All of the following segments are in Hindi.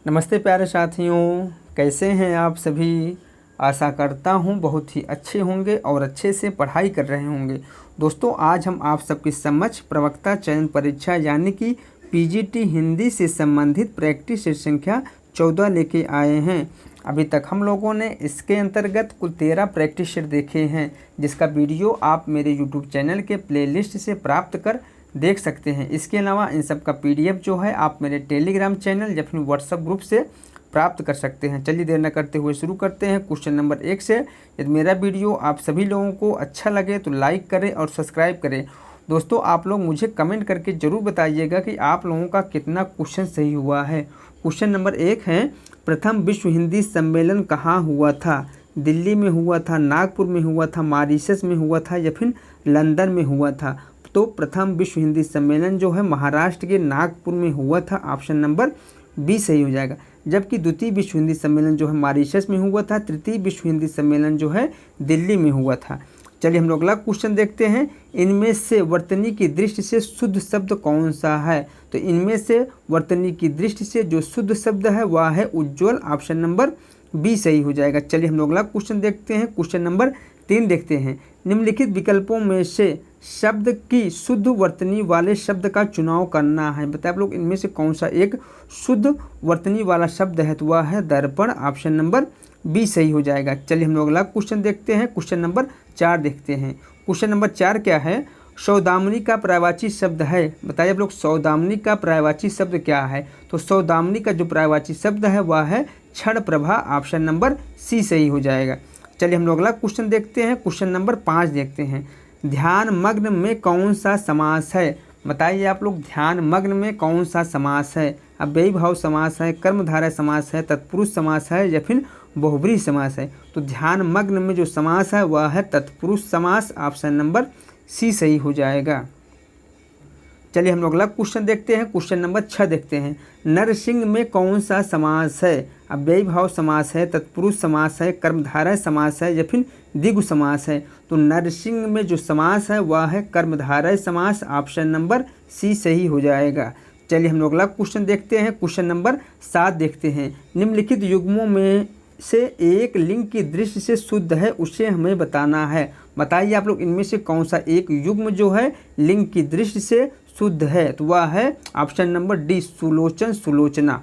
नमस्ते प्यारे साथियों, कैसे हैं आप सभी। आशा करता हूं बहुत ही अच्छे होंगे और अच्छे से पढ़ाई कर रहे होंगे। दोस्तों, आज हम आप सबके समक्ष प्रवक्ता चयन परीक्षा यानी कि पीजीटी हिंदी से संबंधित प्रैक्टिस सेट संख्या 14 लेके आए हैं। अभी तक हम लोगों ने इसके अंतर्गत कुल 13 प्रैक्टिस सेट देखे हैं, जिसका वीडियो आप मेरे यूट्यूब चैनल के प्लेलिस्ट से प्राप्त कर देख सकते हैं। इसके अलावा इन सब का पीडीएफ जो है आप मेरे टेलीग्राम चैनल या फिर व्हाट्सएप ग्रुप से प्राप्त कर सकते हैं। चलिए देर न करते हुए शुरू करते हैं क्वेश्चन नंबर 1 से। यदि मेरा वीडियो आप सभी लोगों को अच्छा लगे तो लाइक करें और सब्सक्राइब करें। दोस्तों, आप लोग मुझे कमेंट करके ज़रूर बताइएगा कि आप लोगों का कितना क्वेश्चन सही हुआ है। क्वेश्चन नंबर 1 है, प्रथम विश्व हिंदी सम्मेलन कहाँ हुआ था? दिल्ली में हुआ था, नागपुर में हुआ था, मॉरिशस में हुआ था या फिर लंदन में हुआ था? तो प्रथम विश्व हिंदी सम्मेलन जो है महाराष्ट्र के नागपुर में हुआ था। ऑप्शन नंबर बी सही हो जाएगा। जबकि द्वितीय विश्व हिंदी सम्मेलन जो है मॉरिशस में हुआ था। तृतीय विश्व हिंदी सम्मेलन जो है दिल्ली में हुआ था। चलिए हम लोग अगला क्वेश्चन देखते हैं। इनमें से वर्तनी की दृष्टि से शुद्ध शब्द कौन सा है? तो इनमें से वर्तनी की दृष्टि से जो शुद्ध शब्द है वह है उज्ज्वल। ऑप्शन नंबर बी सही हो जाएगा। चलिए हम लोग अगला क्वेश्चन देखते हैं। क्वेश्चन नंबर 3 देखते हैं। निम्नलिखित विकल्पों में से शब्द की शुद्ध वर्तनी वाले शब्द का चुनाव करना है। बताए आप लोग इनमें से कौन सा एक शुद्ध वर्तनी वाला शब्द है? तो वह है दर्पण। ऑप्शन नंबर बी सही हो जाएगा। चलिए हम लोग अगला क्वेश्चन देखते हैं। क्वेश्चन नंबर 4 देखते हैं। क्वेश्चन नंबर 4 क्या है? सौदामिनी का पर्यायवाची शब्द है। बताइए आप लोग सौदामिनी का पर्यायवाची शब्द क्या है? तो सौदामिनी का जो पर्यायवाची शब्द है वह है क्षण प्रभा। ऑप्शन नंबर सी सही हो जाएगा। चलिए हम लोग अगला क्वेश्चन देखते हैं। क्वेश्चन नंबर 5 देखते हैं। ध्यान मग्न में कौन सा समास है? बताइए आप लोग ध्यान मग्न में कौन सा समास है? अव्ययी भाव समास है, कर्मधारय समास है, तत्पुरुष समास है या फिर बहुब्रीहि समास है? तो ध्यान मग्न में जो समास है वह है तत्पुरुष समास। ऑप्शन नंबर सी सही हो जाएगा। चलिए हम लोग अगला क्वेश्चन देखते हैं। क्वेश्चन नंबर 6 देखते हैं। नरसिंह में कौन सा समास है? अव्ययी भाव समास है, तत्पुरुष समास है, कर्मधारय समास है या फिर द्विगु समास है? तो नरसिंह में जो समास है वह है कर्मधारय समास। ऑप्शन नंबर सी सही हो जाएगा। चलिए हम लोग अगला क्वेश्चन देखते हैं। क्वेश्चन नंबर 7 देखते हैं। निम्नलिखित युग्मों में से एक लिंग की दृष्टि से शुद्ध है, उसे हमें बताना है। बताइए आप लोग इनमें से कौन सा एक युग्म जो है लिंग की दृष्टि से शुद्ध है? तो वह है ऑप्शन नंबर डी सुलोचन, सुलोचना।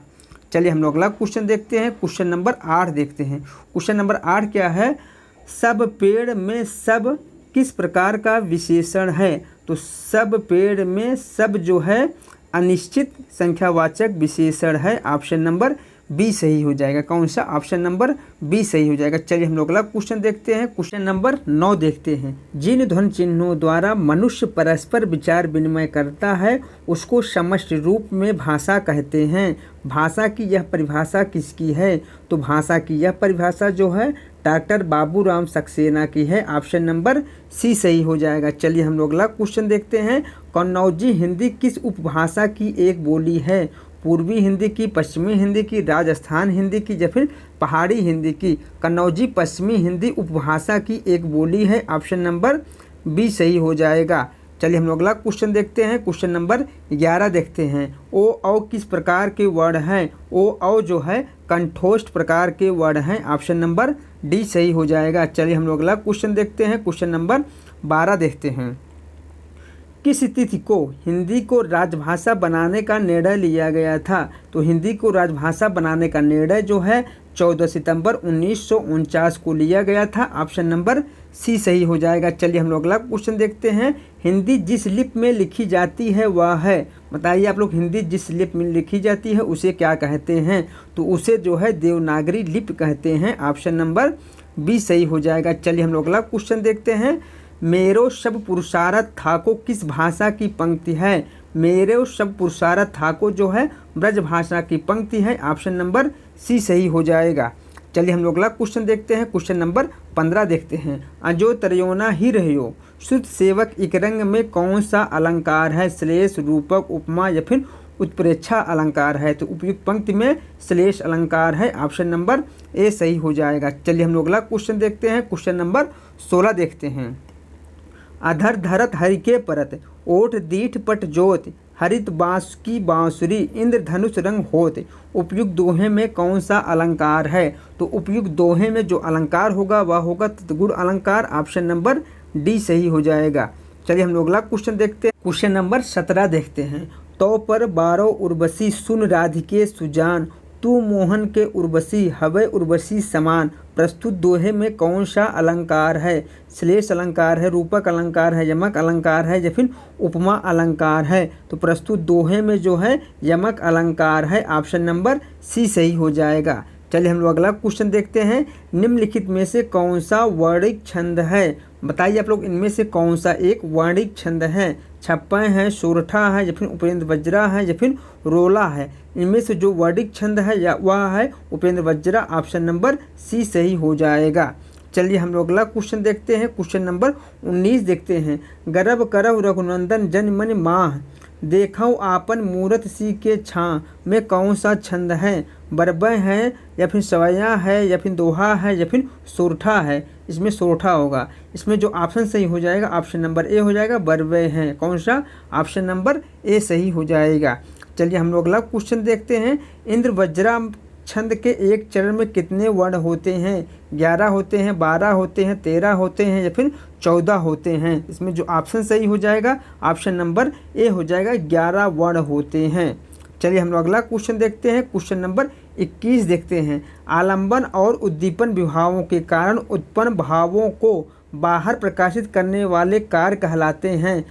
चलिए हम लोग अगला क्वेश्चन देखते हैं। क्वेश्चन नंबर 8 देखते हैं। क्वेश्चन नंबर 8 क्या है? सब पेड़ में सब किस प्रकार का विशेषण है? तो सब पेड़ में सब जो है अनिश्चित संख्यावाचक विशेषण है। ऑप्शन नंबर बी सही हो जाएगा। कौन सा? ऑप्शन नंबर बी सही हो जाएगा। चलिए हम लोग अगला क्वेश्चन देखते हैं। क्वेश्चन नंबर 9 देखते हैं। जिन ध्वनि चिन्हों द्वारा मनुष्य परस्पर विचार विनिमय करता है उसको समष्टि रूप में भाषा कहते हैं। भाषा की यह परिभाषा किसकी है? तो भाषा की यह परिभाषा जो है डॉक्टर बाबूराम सक्सेना की है। ऑप्शन नंबर सी सही हो जाएगा। चलिए हम लोग अगला क्वेश्चन देखते हैं। कन्नौजी हिंदी किस उपभाषा की एक बोली है? पूर्वी हिंदी की, पश्चिमी हिंदी की, राजस्थान हिंदी की या फिर पहाड़ी हिंदी की? कन्नौजी पश्चिमी हिंदी उपभाषा की एक बोली है। ऑप्शन नंबर बी सही हो जाएगा। चलिए हम लोग अगला क्वेश्चन देखते हैं। क्वेश्चन नंबर 11 देखते हैं। ओ औ किस प्रकार के वर्ड हैं? ओ औ जो है कंठोष्ठ प्रकार के वर्ड हैं। ऑप्शन नंबर डी सही हो जाएगा। चलिए हम लोग अगला क्वेश्चन देखते हैं। क्वेश्चन नंबर 12 देखते हैं। किस तिथि को हिंदी को राजभाषा बनाने का निर्णय लिया गया था? तो हिंदी को राजभाषा बनाने का निर्णय जो है 14 सितंबर 1949 को लिया गया था। ऑप्शन नंबर सी सही हो जाएगा। चलिए हम लोग अगला क्वेश्चन देखते हैं। हिंदी जिस लिपि में लिखी जाती है वह है? बताइए आप लोग हिंदी जिस लिपि में लिखी जाती है उसे क्या कहते हैं? तो उसे जो है देवनागरी लिपि कहते हैं। ऑप्शन नंबर बी सही हो जाएगा। चलिए हम लोग अगला क्वेश्चन देखते हैं। मेरो शब पुरुषारथ थाको किस भाषा की पंक्ति है? मेरो शब पुरुषारथ थाको जो है ब्रज भाषा की पंक्ति है। ऑप्शन नंबर सी सही हो जाएगा। चलिए हम लोग अगला क्वेश्चन देखते हैं। क्वेश्चन नंबर 15 देखते हैं। अजो तरयोना ही रहो शुद्ध सेवक इकरंग में कौन सा अलंकार है? श्लेष, रूपक, उपमा या फिर उत्प्रेक्षा अलंकार है? तो उपयुक्त पंक्ति में श्लेष अलंकार है। ऑप्शन नंबर ए सही हो जाएगा। चलिए हम लोग अगला क्वेश्चन देखते हैं। क्वेश्चन नंबर 16 देखते हैं। अधर धरत हरिके परत ओठ दीठ पट जोत हरित बांस की बांसुरी इंद्रधनुष रंग होत। उपयुक्त दोहे में कौन सा अलंकार है? तो उपयुक्त दोहे में जो अलंकार होगा वह होगा तत्गुण अलंकार। ऑप्शन नंबर डी सही हो जाएगा। चलिए हम लोग अगला क्वेश्चन देखते हैं। क्वेश्चन नंबर 17 देखते हैं। तो पर 12 उर्वशी सुन राधिके सुजान, तू मोहन के उर्वशी हवे उर्वशी समान। प्रस्तुत दोहे में कौन सा अलंकार है? श्लेष अलंकार है, रूपक अलंकार है, यमक अलंकार है या फिर उपमा अलंकार है? तो प्रस्तुत दोहे में जो है यमक अलंकार है। ऑप्शन नंबर सी सही हो जाएगा। चलिए हम लोग अगला क्वेश्चन देखते हैं। निम्नलिखित में से कौन सा वर्णिक छंद है? बताइए आप लोग इनमें से कौन सा एक वर्णिक छंद है? छप्पय है, सोरठा है या फिर उपेंद्र वज्रा है या फिर रोला है? इनमें से जो वर्णिक छंद है या वह है Upendra Vajra. Option number C सही हो जाएगा। चलिए हम लोग अगला क्वेश्चन देखते हैं। क्वेश्चन नंबर 19 देखते हैं। गर्भ करव रघुनंदन जन मन माह, देखो आपन मूरत सी के छां में कौन सा छंद है? बरबय है या फिर सवैया है या फिर दोहा है या फिर सोरठा है? इसमें सोरठा होगा। इसमें जो ऑप्शन सही हो जाएगा ऑप्शन नंबर ए हो जाएगा, बरबय है। कौन सा? ऑप्शन नंबर ए सही हो जाएगा। चलिए हम लोग अगला क्वेश्चन देखते हैं। इंद्र वज्रा छंद के एक चरण में कितने वर्ण होते हैं? 11 होते हैं, 12 होते हैं, 13 होते हैं या फिर 14 होते हैं? इसमें जो ऑप्शन सही हो जाएगा ऑप्शन नंबर ए हो जाएगा, 11 वर्ण होते हैं। चलिए हम लोग अगला क्वेश्चन देखते हैं। क्वेश्चन नंबर 21 देखते हैं। आलंबन और उद्दीपन विभावों के कारण उत्पन्न भावों को बाहर प्रकाशित करने वाले कार्य कहलाते हैं।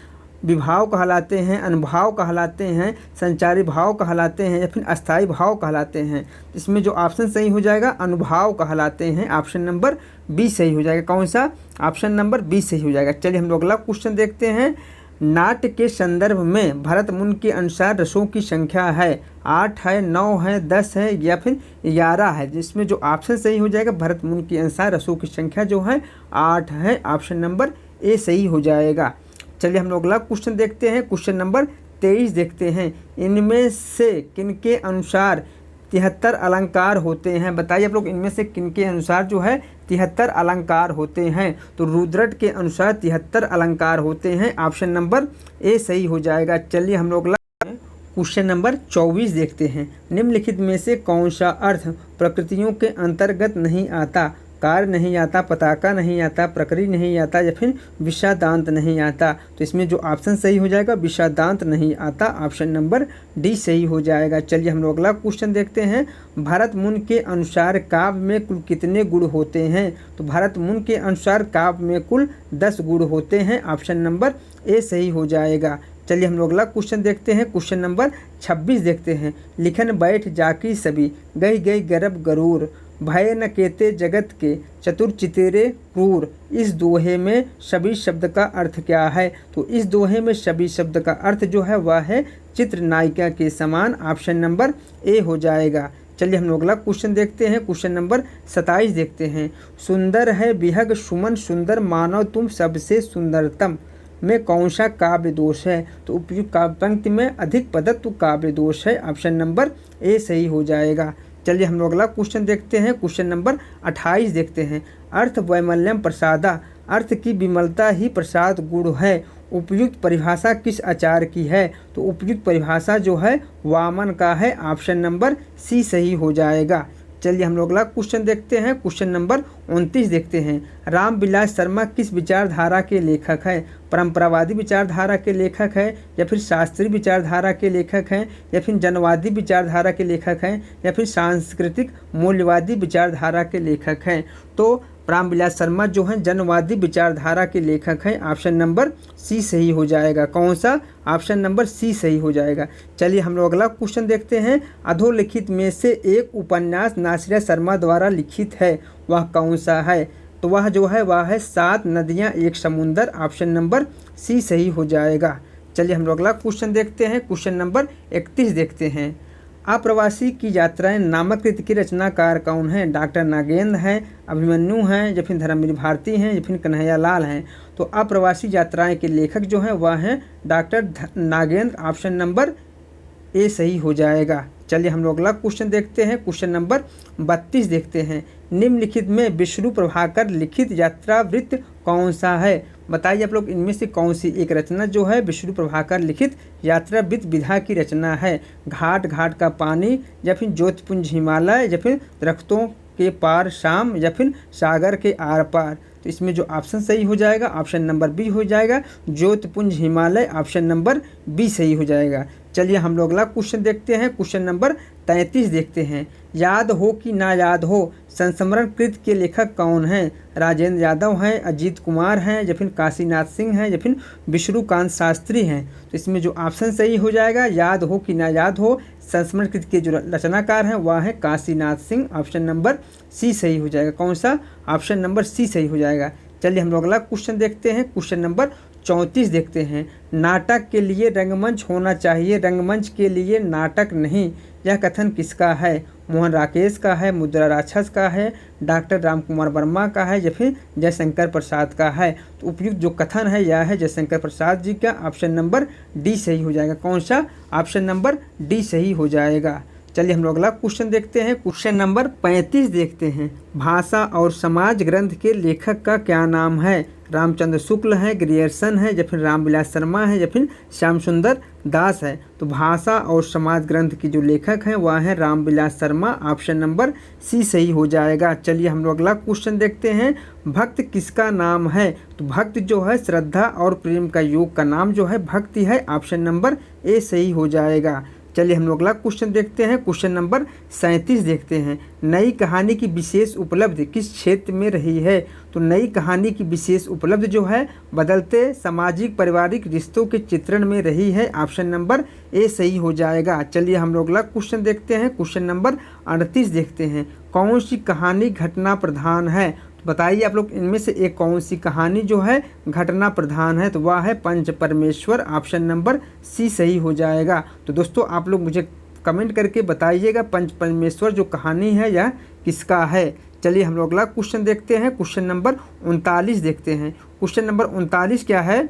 विभाव कहलाते हैं, अनुभाव कहलाते हैं, संचारी भाव कहलाते हैं या फिर अस्थायी भाव कहलाते हैं? इसमें जो ऑप्शन सही हो जाएगा अनुभाव कहलाते हैं। ऑप्शन नंबर बी सही हो जाएगा। कौन सा? ऑप्शन नंबर बी सही हो जाएगा। चलिए हम लोग अगला क्वेश्चन देखते हैं। नाट्य के संदर्भ में भरत मुनि के अनुसार रसों की संख्या है? 8 है, 9 है, 10 है या फिर 11 है? जिसमें जो ऑप्शन सही हो जाएगा भरत मुनि के अनुसार रसों की संख्या जो है 8 है। ऑप्शन नंबर ए सही हो जाएगा। चलिए हम लोग अगला क्वेश्चन देखते हैं। क्वेश्चन नंबर 23 देखते हैं। इनमें से किनके अनुसार 73 अलंकार होते हैं? बताइए आप लोग इनमें से किनके अनुसार जो है 73 अलंकार होते हैं? तो रुद्रट के अनुसार 73 अलंकार होते हैं। ऑप्शन नंबर ए सही हो जाएगा। चलिए हम लोग क्वेश्चन नंबर 24 देखते हैं। निम्नलिखित में से कौन सा अर्थ प्रकृतियों के अंतर्गत नहीं आता? कार्य नहीं आता, पताका नहीं आता, प्रकृति नहीं आता या फिर विषादांत नहीं आता? तो इसमें जो ऑप्शन सही हो जाएगा विषादांत नहीं आता। ऑप्शन नंबर डी सही हो जाएगा। चलिए हम लोग अगला क्वेश्चन देखते हैं। भरत मुनि के अनुसार काव्य में कुल कितने गुण होते हैं? तो भरत मुनि के अनुसार काव्य में कुल 10 गुण होते हैं। ऑप्शन नंबर ए सही हो जाएगा। चलिए हम लोग अगला क्वेश्चन देखते हैं। क्वेश्चन नंबर 26 देखते हैं। लिखन बैठ जाकी सभी, गई गई गर्भ गरूर, भय न केते जगत के, चतुर चितेरे क्रूर। इस दोहे में सभी शब्द का अर्थ क्या है? तो इस दोहे में सभी शब्द का अर्थ जो है वह है चित्र नायिका के समान। ऑप्शन नंबर ए हो जाएगा। चलिए हम लोग अगला क्वेश्चन देखते हैं। क्वेश्चन नंबर 27 देखते हैं। सुंदर है विहग सुमन सुंदर, मानव तुम सबसे सुंदरतम में कौन सा काव्य दोष है? तो उपयुक्त काव्य पंक्ति में अधिक पदत्व काव्य दोष है। ऑप्शन नंबर ए सही हो जाएगा। चलिए हम लोग अगला क्वेश्चन देखते हैं। क्वेश्चन नंबर 28 देखते हैं। अर्थ वैमल्यम प्रसादा, अर्थ की विमलता ही प्रसाद गुण है। उपयुक्त परिभाषा किस आचार्य की है? तो उपयुक्त परिभाषा जो है वामन का है। ऑप्शन नंबर सी सही हो जाएगा। चलिए हम लोग अगला क्वेश्चन देखते हैं। क्वेश्चन नंबर 29 देखते हैं। रामविलास शर्मा किस विचारधारा के लेखक है? परंपरावादी विचारधारा के लेखक है या फिर शास्त्रीय विचारधारा के लेखक हैं या फिर जनवादी विचारधारा के लेखक हैं या फिर सांस्कृतिक मूल्यवादी विचारधारा के लेखक हैं? तो रामविलास शर्मा जो हैं जनवादी विचारधारा के लेखक हैं। ऑप्शन नंबर सी सही हो जाएगा। कौन सा? ऑप्शन नंबर सी सही हो जाएगा। चलिए हम लोग अगला क्वेश्चन देखते हैं। अधोलिखित में से एक उपन्यास नासिरा शर्मा द्वारा लिखित है, वह कौन सा है? तो वह जो है वह है 7 नदियाँ एक समुंदर। ऑप्शन नंबर सी सही हो जाएगा। चलिए हम लोग अगला क्वेश्चन देखते हैं। क्वेश्चन नंबर 31 देखते हैं। अप्रवासी की यात्राएं नामक कृति के रचनाकार कौन हैं? डॉक्टर नागेंद्र हैं, अभिमन्यु हैं या फिर धर्मवीर भारती हैं या फिर कन्हैया लाल हैं? तो अप्रवासी यात्राएं के लेखक जो हैं वह हैं doctor Nagendra. Option number A सही हो जाएगा। चलिए हम लोग अगला क्वेश्चन देखते हैं। क्वेश्चन नंबर 32 देखते हैं। निम्नलिखित में विष्णु प्रभाकर लिखित यात्रा वृत्त कौन सा है? बताइए आप लोग इनमें से कौन सी एक रचना जो है विष्णु प्रभाकर लिखित यात्राविद विधा की रचना है। घाट घाट का पानी, या फिर ज्योतिपुंज हिमालय, या फिर दरख्तों के पार शाम, या फिर सागर के आर पार। तो इसमें जो ऑप्शन सही हो जाएगा ऑप्शन नंबर बी हो जाएगा, ज्योतिपुंज हिमालय, ऑप्शन नंबर बी सही हो जाएगा। चलिए हम लोग अगला क्वेश्चन देखते हैं। क्वेश्चन नंबर 33 देखते हैं। याद हो कि ना याद हो, संस्मरण कृत के लेखक कौन हैं? राजेंद्र यादव हैं, अजीत कुमार हैं, या फिर काशीनाथ सिंह हैं, या फिर विष्णुकांत शास्त्री हैं। तो इसमें जो ऑप्शन सही हो जाएगा, याद हो कि ना याद हो, संस्मरण कृत के जो रचनाकार हैं वह है Kashinath Singh, option number C सही हो जाएगा। कौन सा? ऑप्शन नंबर सी सही हो जाएगा। चलिए हम लोग अगला क्वेश्चन देखते हैं। क्वेश्चन नंबर 34 देखते हैं। नाटक के लिए रंगमंच होना चाहिए, रंगमंच के लिए नाटक नहीं, यह कथन किसका है? मोहन राकेश का है, मुद्रा राक्षस का है, डॉक्टर रामकुमार वर्मा का है, या फिर जयशंकर प्रसाद का है। तो उपयुक्त जो कथन है यह है जयशंकर प्रसाद जी का, ऑप्शन नंबर डी सही हो जाएगा। कौन सा? ऑप्शन नंबर डी सही हो जाएगा। चलिए हम लोग अगला क्वेश्चन देखते हैं। क्वेश्चन नंबर 35 देखते हैं। भाषा और समाज ग्रंथ के लेखक का क्या नाम है? रामचंद्र शुक्ल है, ग्रियर्सन है, या फिर रामविलास शर्मा है, या फिर श्याम सुंदर दास है। तो भाषा और समाज ग्रंथ की जो लेखक हैं वह है Ramvilas Sharma, option number C सही हो जाएगा। चलिए हम लोग अगला क्वेश्चन देखते हैं। भक्त किसका नाम है? तो भक्त जो है श्रद्धा और प्रेम का योग का नाम जो है भक्ति है, ऑप्शन नंबर ए सही हो जाएगा। चलिए हम लोग अगला क्वेश्चन देखते हैं। क्वेश्चन नंबर 37 देखते हैं। नई कहानी की विशेष उपलब्धि किस क्षेत्र में रही है? तो नई कहानी की विशेष उपलब्धि जो है बदलते सामाजिक पारिवारिक रिश्तों के चित्रण में रही है, ऑप्शन नंबर ए सही हो जाएगा। चलिए हम लोग अगला क्वेश्चन देखते हैं। क्वेश्चन नंबर 38 देखते हैं। कौन सी कहानी घटना प्रधान है? बताइए आप लोग इनमें से एक कौन सी कहानी जो है घटना प्रधान है? तो वह है पंच परमेश्वर, ऑप्शन नंबर सी सही हो जाएगा। तो दोस्तों आप लोग मुझे कमेंट करके बताइएगा पंच परमेश्वर जो कहानी है यह किसका है। चलिए हम लोग अगला क्वेश्चन देखते हैं। क्वेश्चन नंबर 39 देखते हैं। क्वेश्चन नंबर 39 क्या है?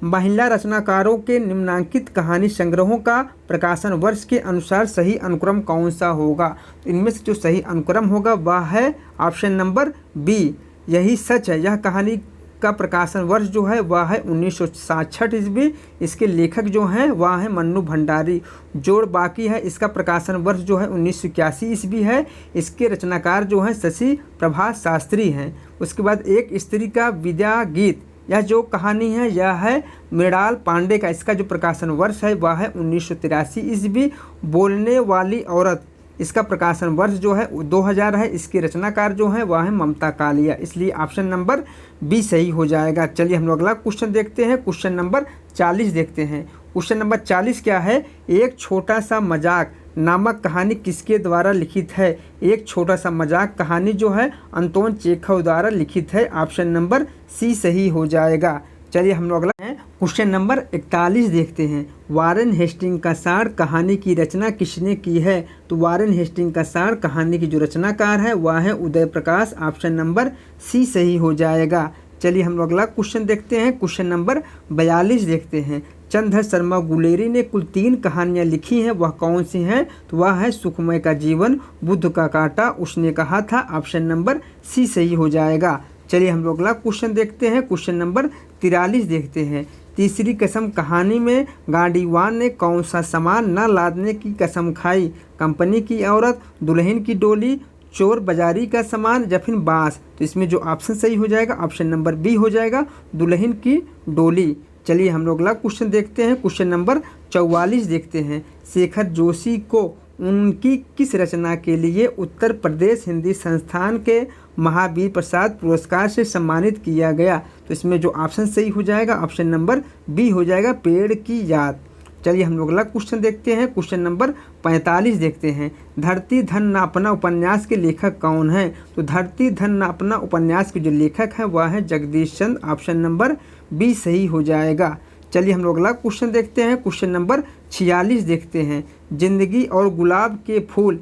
महिला रचनाकारों के निम्नांकित कहानी संग्रहों का प्रकाशन वर्ष के अनुसार सही अनुक्रम कौन सा होगा? इनमें से जो सही अनुक्रम होगा वह है ऑप्शन नंबर बी, यही सच है। यह कहानी का प्रकाशन वर्ष जो है वह है 1966 ईस्वी। इसके लेखक जो हैं वह है मन्नू भंडारी। जोड़ बाकी है, इसका प्रकाशन वर्ष जो है 1981 ईस्वी है। इसके रचनाकार जो हैं शशि प्रभात शास्त्री हैं। उसके बाद एक स्त्री का विद्या गीत, यह जो कहानी है यह है मृणाल पांडे का। इसका जो प्रकाशन वर्ष है वह है 1983 ईस्वी। बोलने वाली औरत, इसका प्रकाशन वर्ष जो है 2000 है। इसके रचनाकार जो है वह है ममता कालिया, इसलिए ऑप्शन नंबर बी सही हो जाएगा। चलिए हम लोग अगला क्वेश्चन देखते हैं। क्वेश्चन नंबर 40 देखते हैं। क्वेश्चन नंबर 40 क्या है? एक छोटा सा मजाक नामक कहानी किसके द्वारा लिखित है? एक छोटा सा मजाक कहानी जो है अंतोन चेखव द्वारा लिखित है, ऑप्शन नंबर सी सही हो जाएगा। चलिए हम लोग अगला है क्वेश्चन नंबर 41 देखते हैं। वारेन हेस्टिंग का सार कहानी की रचना किसने की है? तो वारेन हेस्टिंग का सार कहानी की जो रचनाकार है वह है Uday Prakash, option number C सही हो जाएगा। चलिए हम लोग अगला क्वेश्चन देखते हैं। क्वेश्चन नंबर 42 देखते हैं। चंद्र शर्मा गुलेरी ने कुल 3 कहानियाँ लिखी हैं, वह कौन सी हैं? तो वह है सुखमय का जीवन, बुद्ध का कांटा, उसने कहा था, ऑप्शन नंबर सी सही हो जाएगा। चलिए हम लोग अगला क्वेश्चन देखते हैं। क्वेश्चन नंबर 43 देखते हैं। तीसरी कसम कहानी में गाड़ीवान ने कौन सा सामान न लादने की कसम खाई? कंपनी की औरत, दुल्हन की डोली, चोर बाजारी का सामान, या फिर बांस। तो इसमें जो ऑप्शन सही हो जाएगा ऑप्शन नंबर बी हो जाएगा, दुल्हन की डोली। चलिए हम लोग अगला क्वेश्चन देखते हैं। क्वेश्चन नंबर 44 देखते हैं। शेखर जोशी को उनकी किस रचना के लिए उत्तर प्रदेश हिंदी संस्थान के महावीर प्रसाद पुरस्कार से सम्मानित किया गया? तो इसमें जो ऑप्शन सही हो जाएगा ऑप्शन नंबर बी हो जाएगा, पेड़ की याद। चलिए हम लोग अगला क्वेश्चन देखते हैं। क्वेश्चन नंबर 45 देखते हैं। धरती धन नापना उपन्यास के लेखक कौन हैं? तो धरती धन नापना उपन्यास के जो लेखक हैं वह है जगदीश चंद्र, ऑप्शन नंबर बी सही हो जाएगा। चलिए हम लोग अगला क्वेश्चन देखते हैं। क्वेश्चन नंबर 46 देखते हैं। जिंदगी और गुलाब के फूल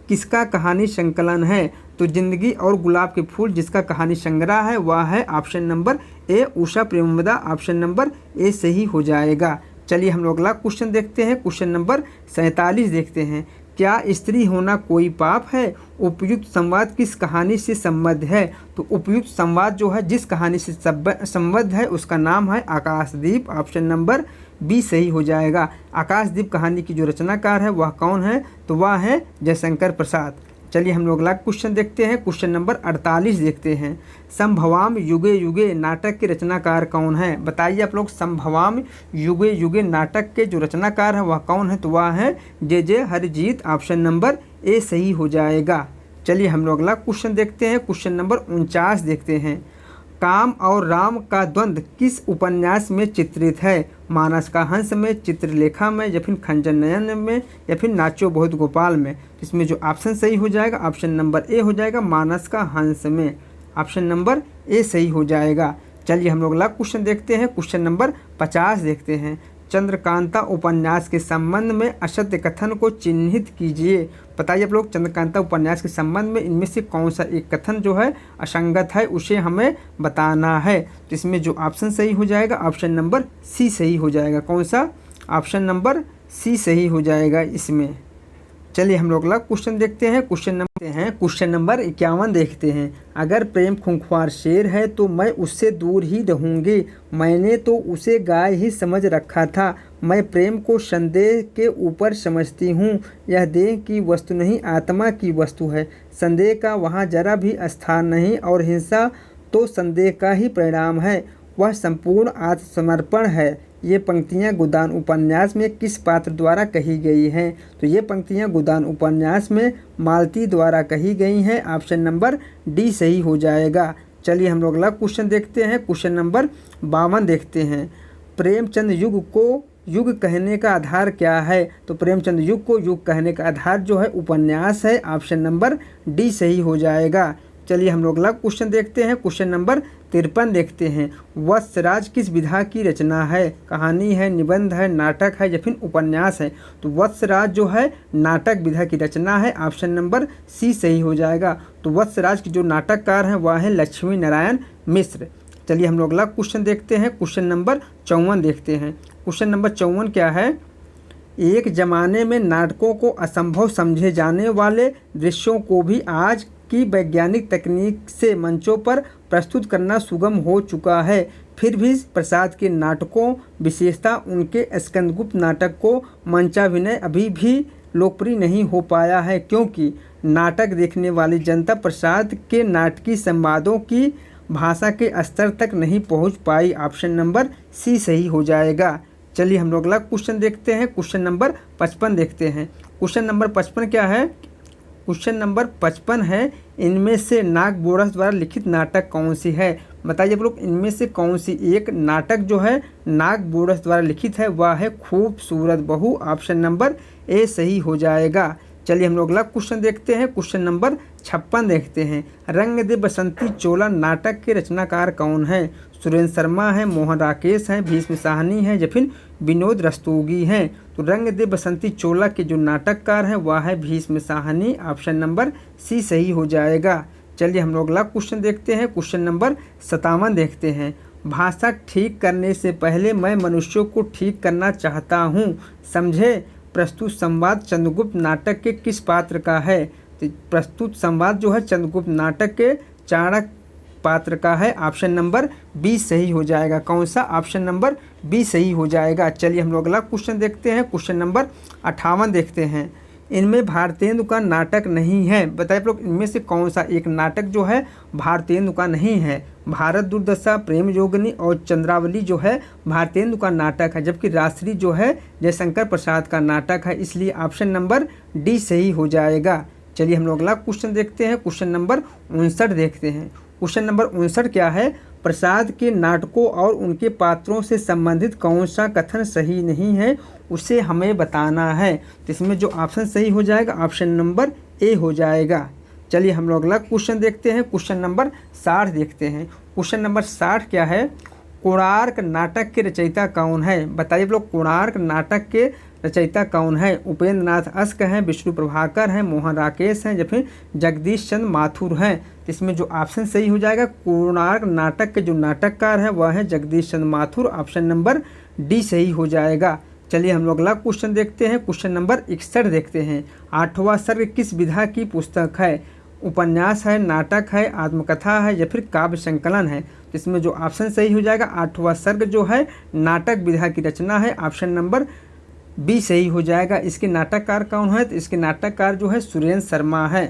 किसका कहानी संकलन है? तो जिंदगी और गुलाब के फूल जिसका कहानी संग्रह है वह है ऑप्शन नंबर ए उषा प्रेमदा, ऑप्शन नंबर ए सही हो जाएगा। चलिए हम लोग अगला क्वेश्चन देखते हैं। क्वेश्चन नंबर 47 देखते हैं। क्या स्त्री होना कोई पाप है? उपयुक्त संवाद किस कहानी से संबद्ध है? तो उपयुक्त संवाद जो है जिस कहानी से संबद्ध है उसका नाम है आकाशदीप। ऑप्शन नंबर बी सही हो जाएगा। आकाशदीप कहानी की जो रचनाकार है वह कौन है? तो वह है जयशंकर प्रसाद। चलिए हम लोग अगला क्वेश्चन देखते हैं। क्वेश्चन नंबर 48 देखते हैं। संभवाम युगे युगे नाटक के रचनाकार कौन है? बताइए आप लोग, संभवाम युगे युगे नाटक के जो रचनाकार है वह कौन है? तो वह है जे हरजीत। ऑप्शन नंबर ए सही हो जाएगा। चलिए हम लोग अगला क्वेश्चन देखते हैं। क्वेश्चन नंबर 49 देखते हैं। काम और राम का द्वंद्व किस उपन्यास में चित्रित है? मानस का हंस में, चित्रलेखा में, या फिर खंजर नयन में, या फिर नाचो बहुत गोपाल में? इसमें जो ऑप्शन सही हो जाएगा ऑप्शन नंबर ए हो जाएगा, मानस का हंस में। ऑप्शन नंबर ए सही हो जाएगा। चलिए हम लोग अगला क्वेश्चन देखते हैं। क्वेश्चन नंबर 50 देखते हैं। चंद्रकांता उपन्यास के संबंध में असत्य कथन को चिन्हित कीजिए। बताइए आप लोग, चंद्रकांता उपन्यास के संबंध में इनमें से कौन सा एक कथन जो है असंगत है उसे हमें बताना है। तो इसमें जो ऑप्शन सही हो जाएगा ऑप्शन नंबर सी सही हो जाएगा। कौन सा? ऑप्शन नंबर सी सही हो जाएगा इसमें। चलिए हम लोग अगला क्वेश्चन देखते हैं। क्वेश्चन नंबर 51 देखते हैं। अगर प्रेम खूंखार शेर है तो मैं उससे दूर ही रहूँगी, मैंने तो उसे गाय ही समझ रखा था, मैं प्रेम को संदेह के ऊपर समझती हूँ, यह देह की वस्तु नहीं आत्मा की वस्तु है, संदेह का वहाँ जरा भी स्थान नहीं और हिंसा तो संदेह का ही परिणाम है, वह संपूर्ण आत्मसमर्पण है। ये पंक्तियाँ गोदान उपन्यास में किस पात्र द्वारा कही गई हैं? तो ये पंक्तियाँ गोदान उपन्यास में मालती द्वारा कही गई हैं। ऑप्शन नंबर डी सही हो जाएगा। चलिए हम लोग अगला क्वेश्चन देखते हैं। क्वेश्चन नंबर 52 देखते हैं। प्रेमचंद युग को युग कहने का आधार क्या है? तो प्रेमचंद युग को युग कहने का आधार जो है उपन्यास है। ऑप्शन नंबर डी सही हो जाएगा। चलिए हम लोग अगला क्वेश्चन देखते हैं। क्वेश्चन नंबर 53 देखते हैं। वत्सराज किस विधा की रचना है? कहानी है, निबंध है, नाटक है, या फिर उपन्यास है? तो वत्सराज जो है नाटक विधा की रचना है। ऑप्शन नंबर सी सही हो जाएगा। तो वत्सराज की जो नाटककार हैं वह है लक्ष्मी नारायण मिश्र। चलिए हम लोग अगला क्वेश्चन देखते हैं। क्वेश्चन नंबर 54 देखते हैं। क्वेश्चन नंबर 54 क्या है? एक जमाने में नाटकों को असंभव समझे जाने वाले दृश्यों को भी आज की वैज्ञानिक तकनीक से मंचों पर प्रस्तुत करना सुगम हो चुका है। फिर भी प्रसाद के नाटकों, विशेषता उनके स्कंदगुप्त नाटक को मंचाभिनय अभी भी लोकप्रिय नहीं हो पाया है, क्योंकि नाटक देखने वाली जनता प्रसाद के नाटकीय संवादों की भाषा के स्तर तक नहीं पहुंच पाई। ऑप्शन नंबर सी सही हो जाएगा। चलिए हम लोग अगला क्वेश्चन देखते हैं। क्वेश्चन नंबर 55 देखते हैं। क्वेश्चन नंबर 55 क्या है? क्वेश्चन नंबर 55 है, इनमें से नाग बोरस द्वारा लिखित नाटक कौन सी है? बताइए आप लोग, इनमें से कौन सी एक नाटक जो है नाग बोरस द्वारा लिखित है? वह है खूबसूरत बहू। ऑप्शन नंबर ए सही हो जाएगा। चलिए हम लोग अगला क्वेश्चन देखते हैं। क्वेश्चन नंबर 56 देखते हैं। रंग दे बसंती चोला नाटक के रचनाकार कौन है? सुरेंद्र शर्मा है, मोहन राकेश हैं, भीष्म साहनी हैं, या फिर विनोद रस्तोगी हैं? तो रंग दे बसंती चोला के जो नाटककार हैं वह है Bhisham Sahni. Option number C सही हो जाएगा। चलिए हम लोग अगला क्वेश्चन देखते हैं। क्वेश्चन नंबर 57 देखते हैं। भाषा ठीक करने से पहले मैं मनुष्यों को ठीक करना चाहता हूँ, समझे? प्रस्तुत संवाद चंद्रगुप्त नाटक के किस पात्र का है? तो प्रस्तुत संवाद जो है चंद्रगुप्त नाटक के चाणक्य पात्र का है। ऑप्शन नंबर बी सही हो जाएगा। कौन सा? ऑप्शन नंबर बी सही हो जाएगा। चलिए हम लोग अगला क्वेश्चन देखते हैं। क्वेश्चन नंबर 58 देखते हैं। इनमें भारतेंदु का नाटक नहीं है। बताइए आप लोग, इनमें से कौन सा एक नाटक जो है भारतेंदु का नहीं है? भारत दुर्दशा, प्रेम योगिनी और चंद्रावली जो है भारतेंदु का नाटक है, जबकि राजश्री जो है जयशंकर प्रसाद का नाटक है। इसलिए ऑप्शन नंबर डी सही हो जाएगा। चलिए हम लोग अगला क्वेश्चन देखते हैं। क्वेश्चन नंबर 59 देखते हैं। क्वेश्चन नंबर 59 क्या है? प्रसाद के नाटकों और उनके पात्रों से संबंधित कौन सा कथन सही नहीं है उसे हमें बताना है। तो इसमें जो ऑप्शन सही हो जाएगा ऑप्शन नंबर ए हो जाएगा। चलिए हम लोग अगला क्वेश्चन देखते हैं। क्वेश्चन नंबर 60 देखते हैं। क्वेश्चन नंबर 60 क्या है? कोणार्क नाटक के रचयिता कौन है? बताइए लोग, कोणार्क नाटक के रचयिता कौन है? उपेंद्र नाथ अस्क हैं, विष्णु प्रभाकर हैं, मोहन राकेश हैं, या फिर जगदीश चंद्र माथुर हैं? इसमें जो ऑप्शन सही हो जाएगा कोणार्क नाटक के जो नाटककार हैं वह है जगदीश चंद्र माथुर। ऑप्शन नंबर डी सही हो जाएगा। चलिए हम लोग अगला क्वेश्चन देखते हैं। क्वेश्चन नंबर 61 देखते हैं। 8वां सर्ग किस विधा की पुस्तक है? उपन्यास है, नाटक है, आत्मकथा है या फिर काव्य संकलन है? तो इसमें जो ऑप्शन सही हो जाएगा 8वां सर्ग जो है नाटक विधा की रचना है। ऑप्शन नंबर बी सही हो जाएगा। इसके नाटककार कौन है? तो इसके नाटककार जो है सुरेंद्र शर्मा है।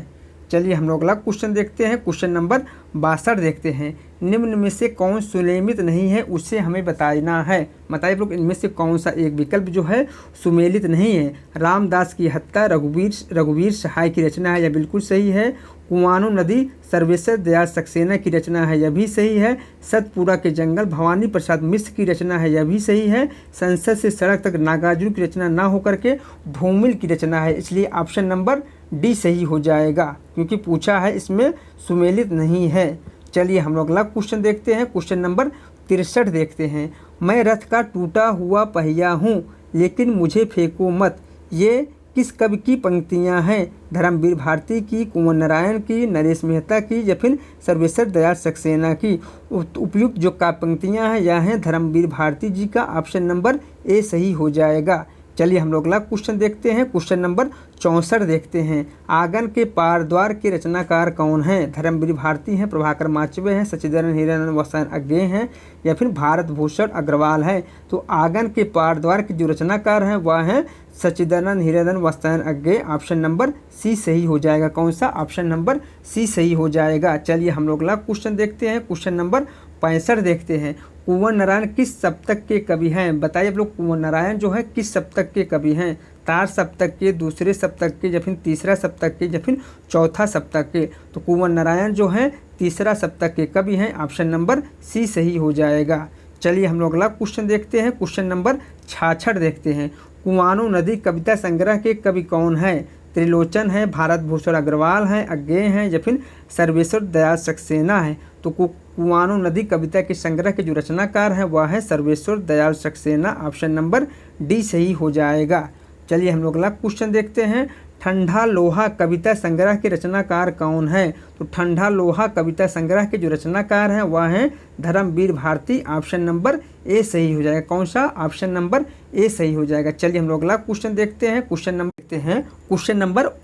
चलिए हम लोग अगला क्वेश्चन देखते हैं। क्वेश्चन नंबर 62 देखते हैं। निम्न में से कौन सुमेलित नहीं है उसे हमें बताना है। बताइए लोग इनमें से कौन सा एक विकल्प जो है सुमेलित नहीं है? रामदास की हत्या रघुवीर सहाय की रचना है, यह बिल्कुल सही है। कुआनो नदी सर्वेश्वर दयाल सक्सेना की रचना है, यह भी सही है। सतपुरा के जंगल भवानी प्रसाद मिश्र की रचना है, यह भी सही है। संसद से सड़क तक नागार्जुन की रचना ना होकर के धूमिल की रचना है, इसलिए ऑप्शन नंबर डी सही हो जाएगा, क्योंकि पूछा है इसमें सुमेलित नहीं है। चलिए हम लोग अगला क्वेश्चन देखते हैं। क्वेश्चन नंबर 63 देखते हैं। मैं रथ का टूटा हुआ पहिया हूँ लेकिन मुझे फेंको मत, ये किस कवि की पंक्तियाँ हैं? धर्मवीर भारती की, कुंवर नारायण की, नरेश मेहता की या फिर सर्वेश्वर दयाल सक्सेना की? उपयुक्त जो काव्य पंक्तियाँ हैं यह हैं धर्मवीर भारती जी का। ऑप्शन नंबर ए सही हो जाएगा। चलिए हम लोग अगला क्वेश्चन देखते हैं। क्वेश्चन नंबर 64 देखते हैं। आंगन के पार द्वार के रचनाकार कौन हैं? धर्मवीर भारती हैं, प्रभाकर माचवे हैं, सच्चिदानंद हीरानंद वसायन अज्ञे हैं या फिर भारत भूषण अग्रवाल हैं? तो आंगन के पार द्वार के जो रचनाकार हैं वह हैं Sachchidanand Hiranand Vatsyayan Agyeya. Option number C सही हो जाएगा। कौन सा? ऑप्शन नंबर सी सही हो जाएगा। चलिए हम लोग अगला क्वेश्चन देखते हैं। क्वेश्चन नंबर 65 देखते हैं। कुंवर नारायण किस सप्तक के कवि हैं? बताइए आप लोग कुंवर नारायण जो है किस सप्तक के कवि हैं? तार सप्तक के, दूसरे सप्तक के या फिर तीसरा सप्तक के या फिर चौथा सप्तक के? तो कुंवर नारायण जो है तीसरा सप्तक के कवि हैं। ऑप्शन नंबर सी सही हो जाएगा। चलिए हम लोग अगला क्वेश्चन देखते हैं। क्वेश्चन नंबर 66 देखते हैं। कुआनो नदी कविता संग्रह के कवि कौन है? त्रिलोचन है, भारत भूषण अग्रवाल हैं, अज्ञे हैं या फिर सर्वेश्वर दयाल सक्सेना है? तो कुआनो नदी कविता के संग्रह के जो रचनाकार हैं वह है Sarveshwar Dayal Saxena. Option number D सही हो जाएगा। चलिए हम लोग अगला क्वेश्चन देखते हैं। ठंडा लोहा कविता संग्रह के रचनाकार कौन है? तो ठंडा लोहा कविता संग्रह के जो रचनाकार हैं वह हैं Dharamvir Bharati. Option number A सही हो जाएगा। कौन सा? ऑप्शन नंबर ए सही हो जाएगा। चलिए हम लोग अगला क्वेश्चन देखते हैं। क्वेश्चन नंबर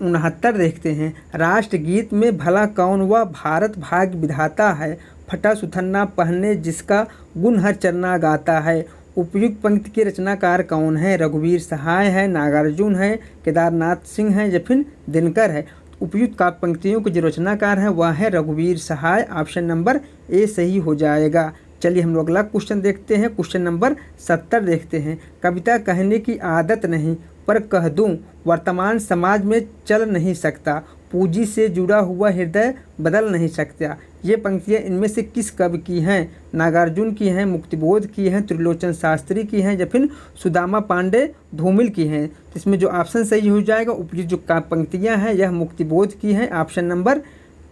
69 देखते हैं। राष्ट्रगीत में भला कौन वह भारत भाग्य विधाता है? फटा सुथन्ना पहने जिसका गुण हर चरना गाता है? उपयुक्त पंक्ति के रचनाकार कौन है? रघुवीर सहाय है, नागार्जुन है, केदारनाथ सिंह है या फिर दिनकर है? उपयुक्त काव्य पंक्तियों के जो रचनाकार हैं वह है रघुवीर सहाय। ऑप्शन नंबर ए सही हो जाएगा। चलिए हम लोग अगला क्वेश्चन देखते हैं। क्वेश्चन नंबर 70 देखते हैं। कविता कहने की आदत नहीं पर कह दूं, वर्तमान समाज में चल नहीं सकता, पूंजी से जुड़ा हुआ हृदय बदल नहीं सकता। ये पंक्तियाँ इनमें से किस कवि की हैं? नागार्जुन की हैं, मुक्तिबोध की हैं, त्रिलोचन शास्त्री की हैं या फिर सुदामा पांडे धूमिल की हैं? तो इसमें जो ऑप्शन सही हो जाएगा उपयुक्त जो काव्य पंक्तियाँ हैं यह मुक्तिबोध की हैं। ऑप्शन नंबर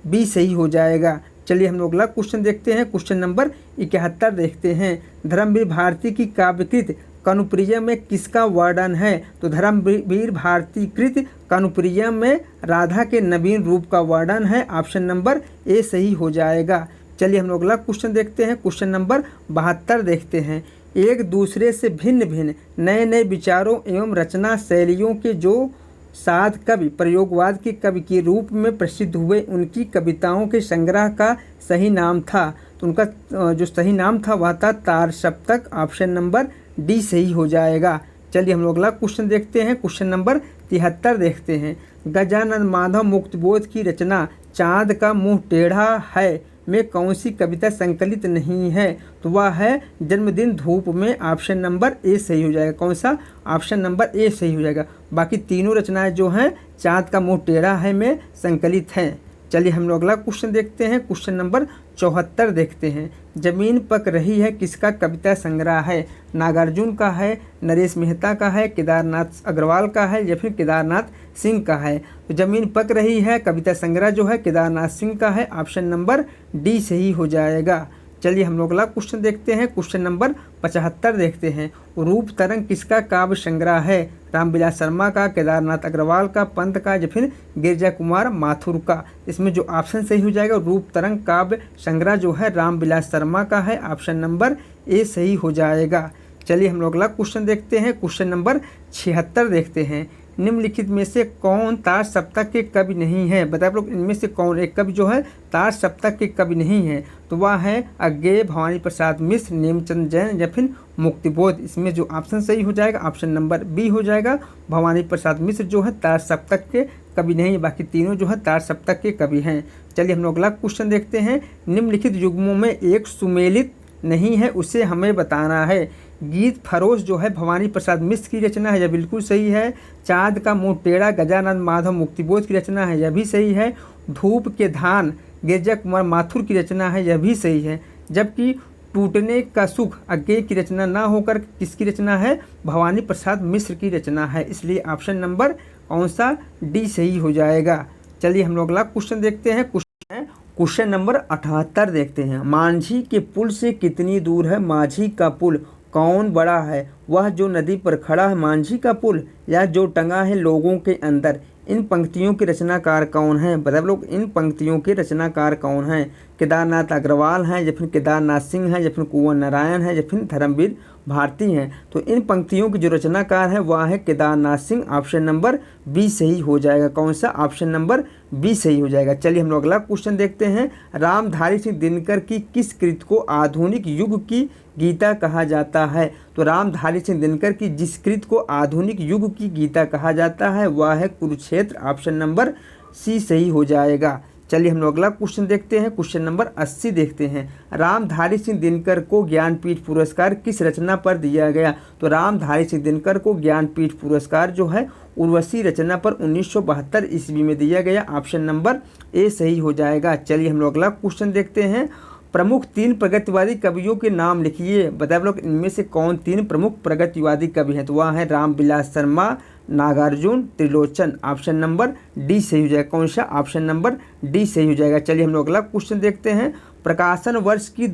बी सही हो जाएगा। चलिए हम लोग अगला क्वेश्चन देखते हैं। क्वेश्चन नंबर 71 देखते हैं। धर्मवीर भारती की काव्यकृत कनुप्रिया में किसका वर्णन है? तो धर्मवीर भारती कृत कनुप्रिया में राधा के नवीन रूप का वर्णन है। ऑप्शन नंबर ए सही हो जाएगा। चलिए हम लोग अगला क्वेश्चन देखते हैं। क्वेश्चन नंबर 72 देखते हैं। एक दूसरे से भिन्न भिन्न नए नए विचारों एवं रचना शैलियों के जो 7 कवि प्रयोगवाद के कवि के रूप में प्रसिद्ध हुए उनकी कविताओं के संग्रह का सही नाम था? तो उनका जो सही नाम था वह था तार सप्तक। ऑप्शन नंबर डी सही हो जाएगा। चलिए हम लोग अगला क्वेश्चन देखते हैं। क्वेश्चन नंबर 73 देखते हैं। गजानंद माधव मुक्तिबोध की रचना चाँद का मुँह टेढ़ा है में कौन सी कविता संकलित नहीं है? तो वह है जन्मदिन धूप में। ऑप्शन नंबर ए सही हो जाएगा। कौन सा? ऑप्शन नंबर ए सही हो जाएगा। बाकी तीनों रचनाएं जो हैं चाँद का मुँह टेढ़ा है में संकलित हैं। चलिए हम लोग अगला क्वेश्चन देखते हैं। क्वेश्चन नंबर 74 देखते हैं। जमीन पक रही है किसका कविता संग्रह है? नागार्जुन का है, नरेश मेहता का है, केदारनाथ अग्रवाल का है या फिर केदारनाथ सिंह का है? तो जमीन पक रही है कविता संग्रह जो है केदारनाथ सिंह का है। ऑप्शन नंबर डी सही हो जाएगा। चलिए हम लोग अगला क्वेश्चन देखते हैं। क्वेश्चन नंबर 75 देखते हैं। रूप तरंग किसका काव्य संग्रह है? रामविलास शर्मा का, केदारनाथ अग्रवाल का, पंत का या फिर गिरिजा कुमार माथुर का? इसमें जो ऑप्शन सही हो जाएगा रूप तरंग काव्य संग्रह जो है रामविलास शर्मा का है। ऑप्शन नंबर ए सही हो जाएगा। चलिए हम लोग अगला क्वेश्चन देखते हैं। क्वेश्चन नंबर 76 देखते हैं। निम्नलिखित में से कौन तार सप्तक के कवि नहीं है? बताए आप लोग इनमें से कौन एक कवि जो है तार सप्तक के कवि नहीं है? तो वह है अज्ञेय, भवानी प्रसाद मिश्र, नेमचंद जैन या फिर मुक्तिबोध। इसमें जो ऑप्शन सही हो जाएगा ऑप्शन नंबर बी हो जाएगा। भवानी प्रसाद मिश्र जो है तार सप्तक के कवि नहीं, बाकी तीनों जो है तार सप्तक के कवि हैं। चलिए हम लोग अगला क्वेश्चन देखते हैं। निम्नलिखित युग्मों में एक सुमेलित नहीं है, उसे हमें बताना है। गीत फरोश जो है भवानी प्रसाद मिश्र की रचना है, यह बिल्कुल सही है। चाँद का मुँह टेढ़ा गजानंद माधव मुक्तिबोध की रचना है, यह भी सही है। धूप के धान गिरजा कुमार माथुर की रचना है, यह भी सही है। जबकि टूटने का सुख अज्ञेय की रचना ना होकर किसकी रचना है? भवानी प्रसाद मिश्र की रचना है। इसलिए ऑप्शन नंबर कौन सा? डी सही हो जाएगा। चलिए हम लोग अगला क्वेश्चन देखते हैं। क्वेश्चन नंबर 78 देखते हैं। मांझी के पुल से कितनी दूर है मांझी का पुल? कौन बड़ा है, वह जो नदी पर खड़ा है मांझी का पुल, या जो टंगा है लोगों के अंदर? इन पंक्तियों के रचनाकार कौन हैं? बताओ लोग इन पंक्तियों के रचनाकार कौन हैं? केदारनाथ अग्रवाल हैं या फिर केदारनाथ सिंह हैं या फिर कुंवर नारायण हैं या फिर धर्मवीर भारती हैं? तो इन पंक्तियों के जो रचनाकार है वह है Kedarnath Singh. Option number B सही हो जाएगा। कौन सा? ऑप्शन नंबर बी सही हो जाएगा। चलिए हम लोग अगला क्वेश्चन देखते हैं। रामधारी सिंह दिनकर की किस कृति को आधुनिक युग की गीता कहा जाता है? तो रामधारी सिंह दिनकर की जिस कृति को आधुनिक युग की गीता कहा जाता है वह है कुरुक्षेत्र। ऑप्शन नंबर सी सही हो जाएगा। चलिए हम लोग अगला क्वेश्चन देखते हैं। क्वेश्चन नंबर 80 देखते हैं। रामधारी सिंह दिनकर को ज्ञानपीठ पुरस्कार किस रचना पर दिया गया? तो रामधारी सिंह दिनकर को ज्ञानपीठ पुरस्कार जो है उर्वशी रचना पर 1972 ईस्वी में दिया गया। ऑप्शन नंबर ए सही हो जाएगा। चलिए हम लोग अगला क्वेश्चन देखते हैं। प्रमुख 3 प्रगतिवादी कवियों के नाम लिखिए। बताए आप लोग इनमें से कौन 3 प्रमुख प्रगतिवादी कवि हैं? तो वह है Ramvilas Sharma, Nagarjun, Trilochan. Option number D सही हो जाएगा। कौन सा? ऑप्शन नंबर डी सही हो जाएगा। चलिए हम लोग अगला क्वेश्चन देखते हैं। प्रकाशन वर्ष की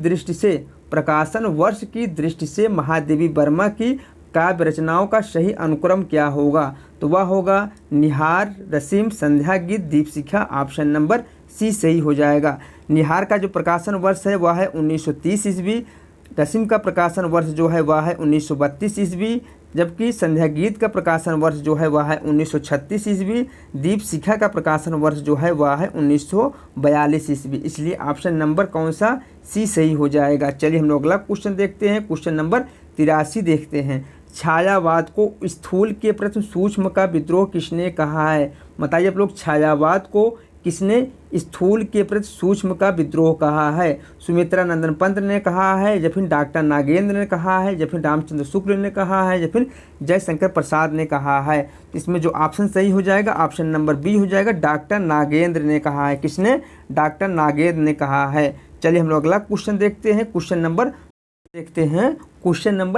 दृष्टि से महादेवी वर्मा की काव्य रचनाओं का सही अनुक्रम क्या होगा? तो वह होगा निहार, रसीम, संध्या गीत, दीपशिखा। ऑप्शन नंबर सी सही हो जाएगा। निहार का जो प्रकाशन वर्ष है वह है 1930 ईस्वी। रसीम का प्रकाशन वर्ष जो है वह है 1932 ईस्वी। जबकि संध्या गीत का प्रकाशन वर्ष जो है वह है 1936 ईस्वी। दीप शिखा का प्रकाशन वर्ष जो है वह है 1942 ईस्वी। इसलिए ऑप्शन नंबर कौन सा? सी सही हो जाएगा। चलिए हम लोग अगला क्वेश्चन देखते हैं। क्वेश्चन नंबर 83 देखते हैं। छायावाद को स्थूल के प्रति सूक्ष्म का विद्रोह किसने कहा है? बताइए आप लोग छायावाद को किसने स्थूल के प्रति सूक्ष्म का विद्रोह कहा है? सुमित्रा नंदन पंत ने कहा है या फिर डॉक्टर नागेंद्र ने कहा है या फिर रामचंद्र शुक्ल ने कहा है या फिर जयशंकर प्रसाद ने कहा है? इसमें जो ऑप्शन सही हो जाएगा ऑप्शन नंबर बी हो जाएगा। डॉक्टर नागेंद्र ने कहा है। किसने? डॉक्टर नागेंद्र ने कहा है। चलिए हम लोग अगला क्वेश्चन देखते हैं। क्वेश्चन नंबर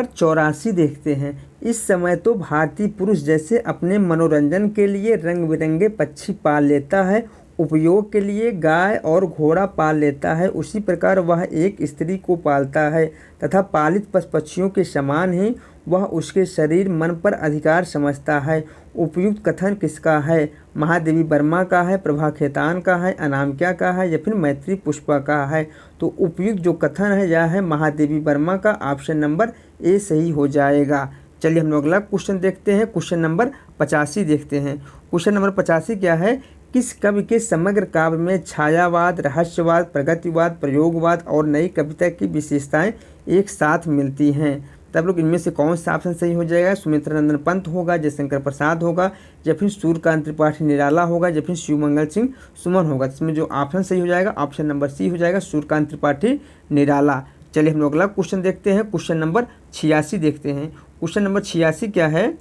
84 देखते हैं। इस समय तो भारतीय पुरुष जैसे अपने मनोरंजन के लिए रंग बिरंगे पक्षी पाल लेता है, उपयोग के लिए गाय और घोड़ा पाल लेता है, उसी प्रकार वह एक स्त्री को पालता है तथा पालित पक्षियों के समान ही वह उसके शरीर मन पर अधिकार समझता है। उपयुक्त कथन किसका है? महादेवी वर्मा का है, प्रभा खेतान का है, अनामिका का है या फिर मैत्री पुष्पा का है? तो उपयुक्त जो कथन है यह है महादेवी वर्मा का। ऑप्शन नंबर ए सही हो जाएगा। चलिए हम लोग अगला क्वेश्चन देखते हैं। क्वेश्चन नंबर 85 देखते हैं। क्वेश्चन नंबर 85 क्या है? किस कवि के समग्र काव्य में छायावाद, रहस्यवाद, प्रगतिवाद, प्रयोगवाद और नई कविता की विशेषताएं एक साथ मिलती हैं? तब लोग इनमें से कौन सा ऑप्शन सही हो जाएगा? सुमित्रा नंदन पंत होगा, जयशंकर प्रसाद होगा या फिर सूर्यकांत त्रिपाठी निराला होगा या फिर शिवमंगल सिंह सुमन होगा? इसमें जो ऑप्शन सही हो जाएगा ऑप्शन नंबर सी हो जाएगा, सूर्यकांत त्रिपाठी निराला। चलिए हम लोग अगला क्वेश्चन देखते हैं। क्वेश्चन नंबर 86 देखते हैं। क्वेश्चन नंबर 86 क्या है?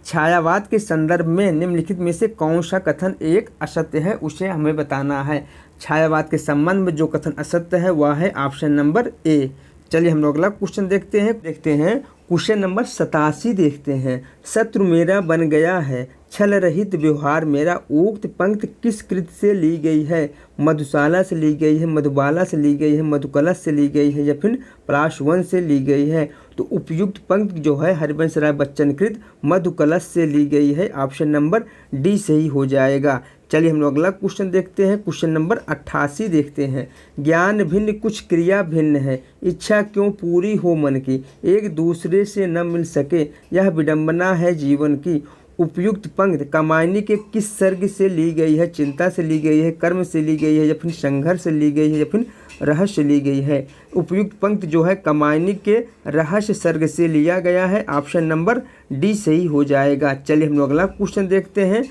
छायावाद के संदर्भ में निम्नलिखित में से कौन सा कथन एक असत्य है, उसे हमें बताना है। छायावाद के संबंध में जो कथन असत्य है वह है ऑप्शन नंबर ए। चलिए हम लोग अगला क्वेश्चन देखते हैं। क्वेश्चन नंबर 87 देखते हैं। शत्रु मेरा बन गया है, छल रहित व्यवहार मेरा। उक्त पंक्ति किस कृति से ली गई है? मधुशाला से ली गई है, मधुबाला से ली गई है, मधुकलश से ली गई है या फिर पलाशवन से ली गई है? तो उपयुक्त पंक्ति जो है हरिवंश राय बच्चन कृत मधुकलश से ली गई है। ऑप्शन नंबर डी सही हो जाएगा। चलिए हम लोग अगला क्वेश्चन देखते हैं। क्वेश्चन नंबर 88 देखते हैं। ज्ञान भिन्न कुछ क्रिया भिन्न है, इच्छा क्यों पूरी हो मन की, एक दूसरे से न मिल सके, यह विडंबना है जीवन की। उपयुक्त पंक्ति कामायनी के किस सर्ग से ली गई है, चिंता से ली गई है, कर्म से ली गई है, या फिर संघर्ष से ली गई है, या फिर रहस्य ली गई है। उपयुक्त पंक्ति जो है कामायनी के रहस्य सर्ग से लिया गया है। ऑप्शन नंबर डी सही हो जाएगा। चलिए हम लोग अगला क्वेश्चन देखते हैं।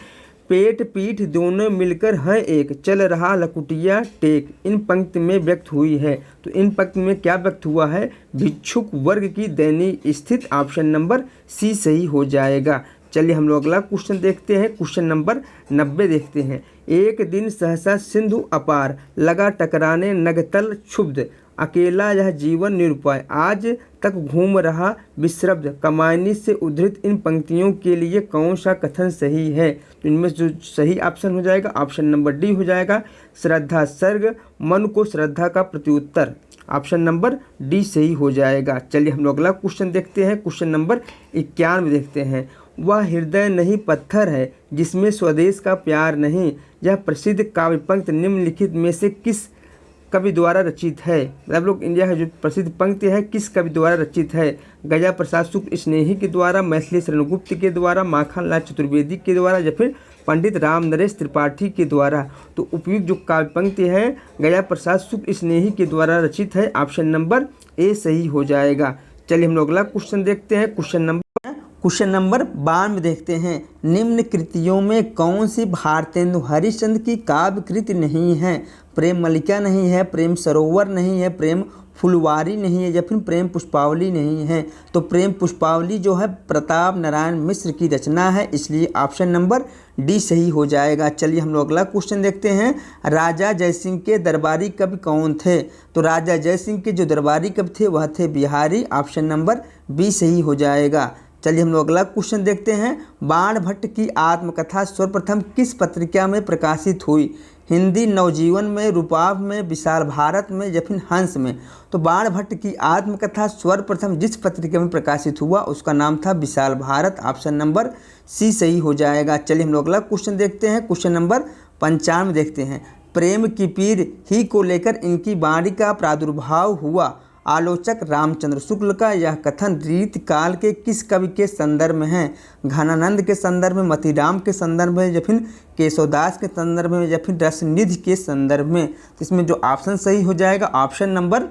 पेट पीठ दोनों मिलकर हैं एक, चल रहा लकुटिया टेक, इन पंक्ति में व्यक्त हुई है। तो इन पंक्ति में क्या व्यक्त हुआ है, भिक्षुक वर्ग की दयनीय स्थिति। ऑप्शन नंबर सी सही हो जाएगा। चलिए हम लोग अगला क्वेश्चन देखते हैं। क्वेश्चन नंबर 90 देखते हैं। एक दिन सहसा सिंधु अपार, लगा टकराने नगतल क्षुब्ध, अकेला यह जीवन निरुपाय, आज तक घूम रहा विश्रब्द। कामायनी से उद्धृत इन पंक्तियों के लिए कौन सा कथन सही है। तो इनमें जो सही ऑप्शन हो जाएगा ऑप्शन नंबर डी हो जाएगा। श्रद्धा सर्ग मन को श्रद्धा का प्रत्युत्तर। ऑप्शन नंबर डी सही हो जाएगा। चलिए हम लोग अगला क्वेश्चन देखते हैं। क्वेश्चन नंबर 91 देखते हैं। वह हृदय नहीं पत्थर है जिसमें स्वदेश का प्यार नहीं, यह प्रसिद्ध काव्य पंक्ति निम्नलिखित में से किस कवि द्वारा रचित है। मतलब लोग इंडिया का जो प्रसिद्ध पंक्ति है किस कवि द्वारा रचित है। गजा प्रसाद शुक्ल स्नेही के द्वारा, मैथिली शरण गुप्त के द्वारा, माखनलाल चतुर्वेदी के द्वारा, या फिर पंडित राम नरेश त्रिपाठी के द्वारा। तो उपयुक्त जो काव्य पंक्ति है गजा प्रसाद शुक्ल स्नेही के द्वारा रचित है। ऑप्शन नंबर ए सही हो जाएगा। चलिए हम लोग अगला क्वेश्चन देखते हैं। क्वेश्चन नंबर 92 देखते हैं। निम्न कृतियों में कौन सी भारतेंदु हरिश्चंद्र की काव्य कृति नहीं है। प्रेम मल्लिका नहीं है, प्रेम सरोवर नहीं है, प्रेम फुलवारी नहीं है, या फिर प्रेम पुष्पावली नहीं है। तो प्रेम पुष्पावली जो है प्रताप नारायण मिश्र की रचना है, इसलिए ऑप्शन नंबर डी सही हो जाएगा। चलिए हम लोग अगला क्वेश्चन देखते हैं। राजा जयसिंह के दरबारी कवि कौन थे। तो राजा जयसिंह के जो दरबारी कवि थे वह थे बिहारी। ऑप्शन नंबर बी सही हो जाएगा। चलिए हम लोग अगला क्वेश्चन देखते हैं। बाण भट्ट की आत्मकथा सर्वप्रथम किस पत्रिका में प्रकाशित हुई। हिंदी नवजीवन में, रूपाभ में, विशाल भारत में, या फिर हंस में। तो बाण भट्ट की आत्मकथा सर्वप्रथम जिस पत्रिका में प्रकाशित हुआ उसका नाम था विशाल भारत। ऑप्शन नंबर सी सही हो जाएगा। चलिए हम लोग अगला क्वेश्चन देखते हैं। क्वेश्चन नंबर 95 देखते हैं। प्रेम की पीर ही को लेकर इनकी वाणी का प्रादुर्भाव हुआ। आलोचक रामचंद्र शुक्ल का यह कथन रीत काल के किस कवि के संदर्भ में है। घनानंद के संदर्भ में, मतीराम के संदर्भ में, या फिर केशवदास के संदर्भ में, या फिर रसनिधि के संदर्भ में। तो इसमें जो ऑप्शन सही हो जाएगा ऑप्शन नंबर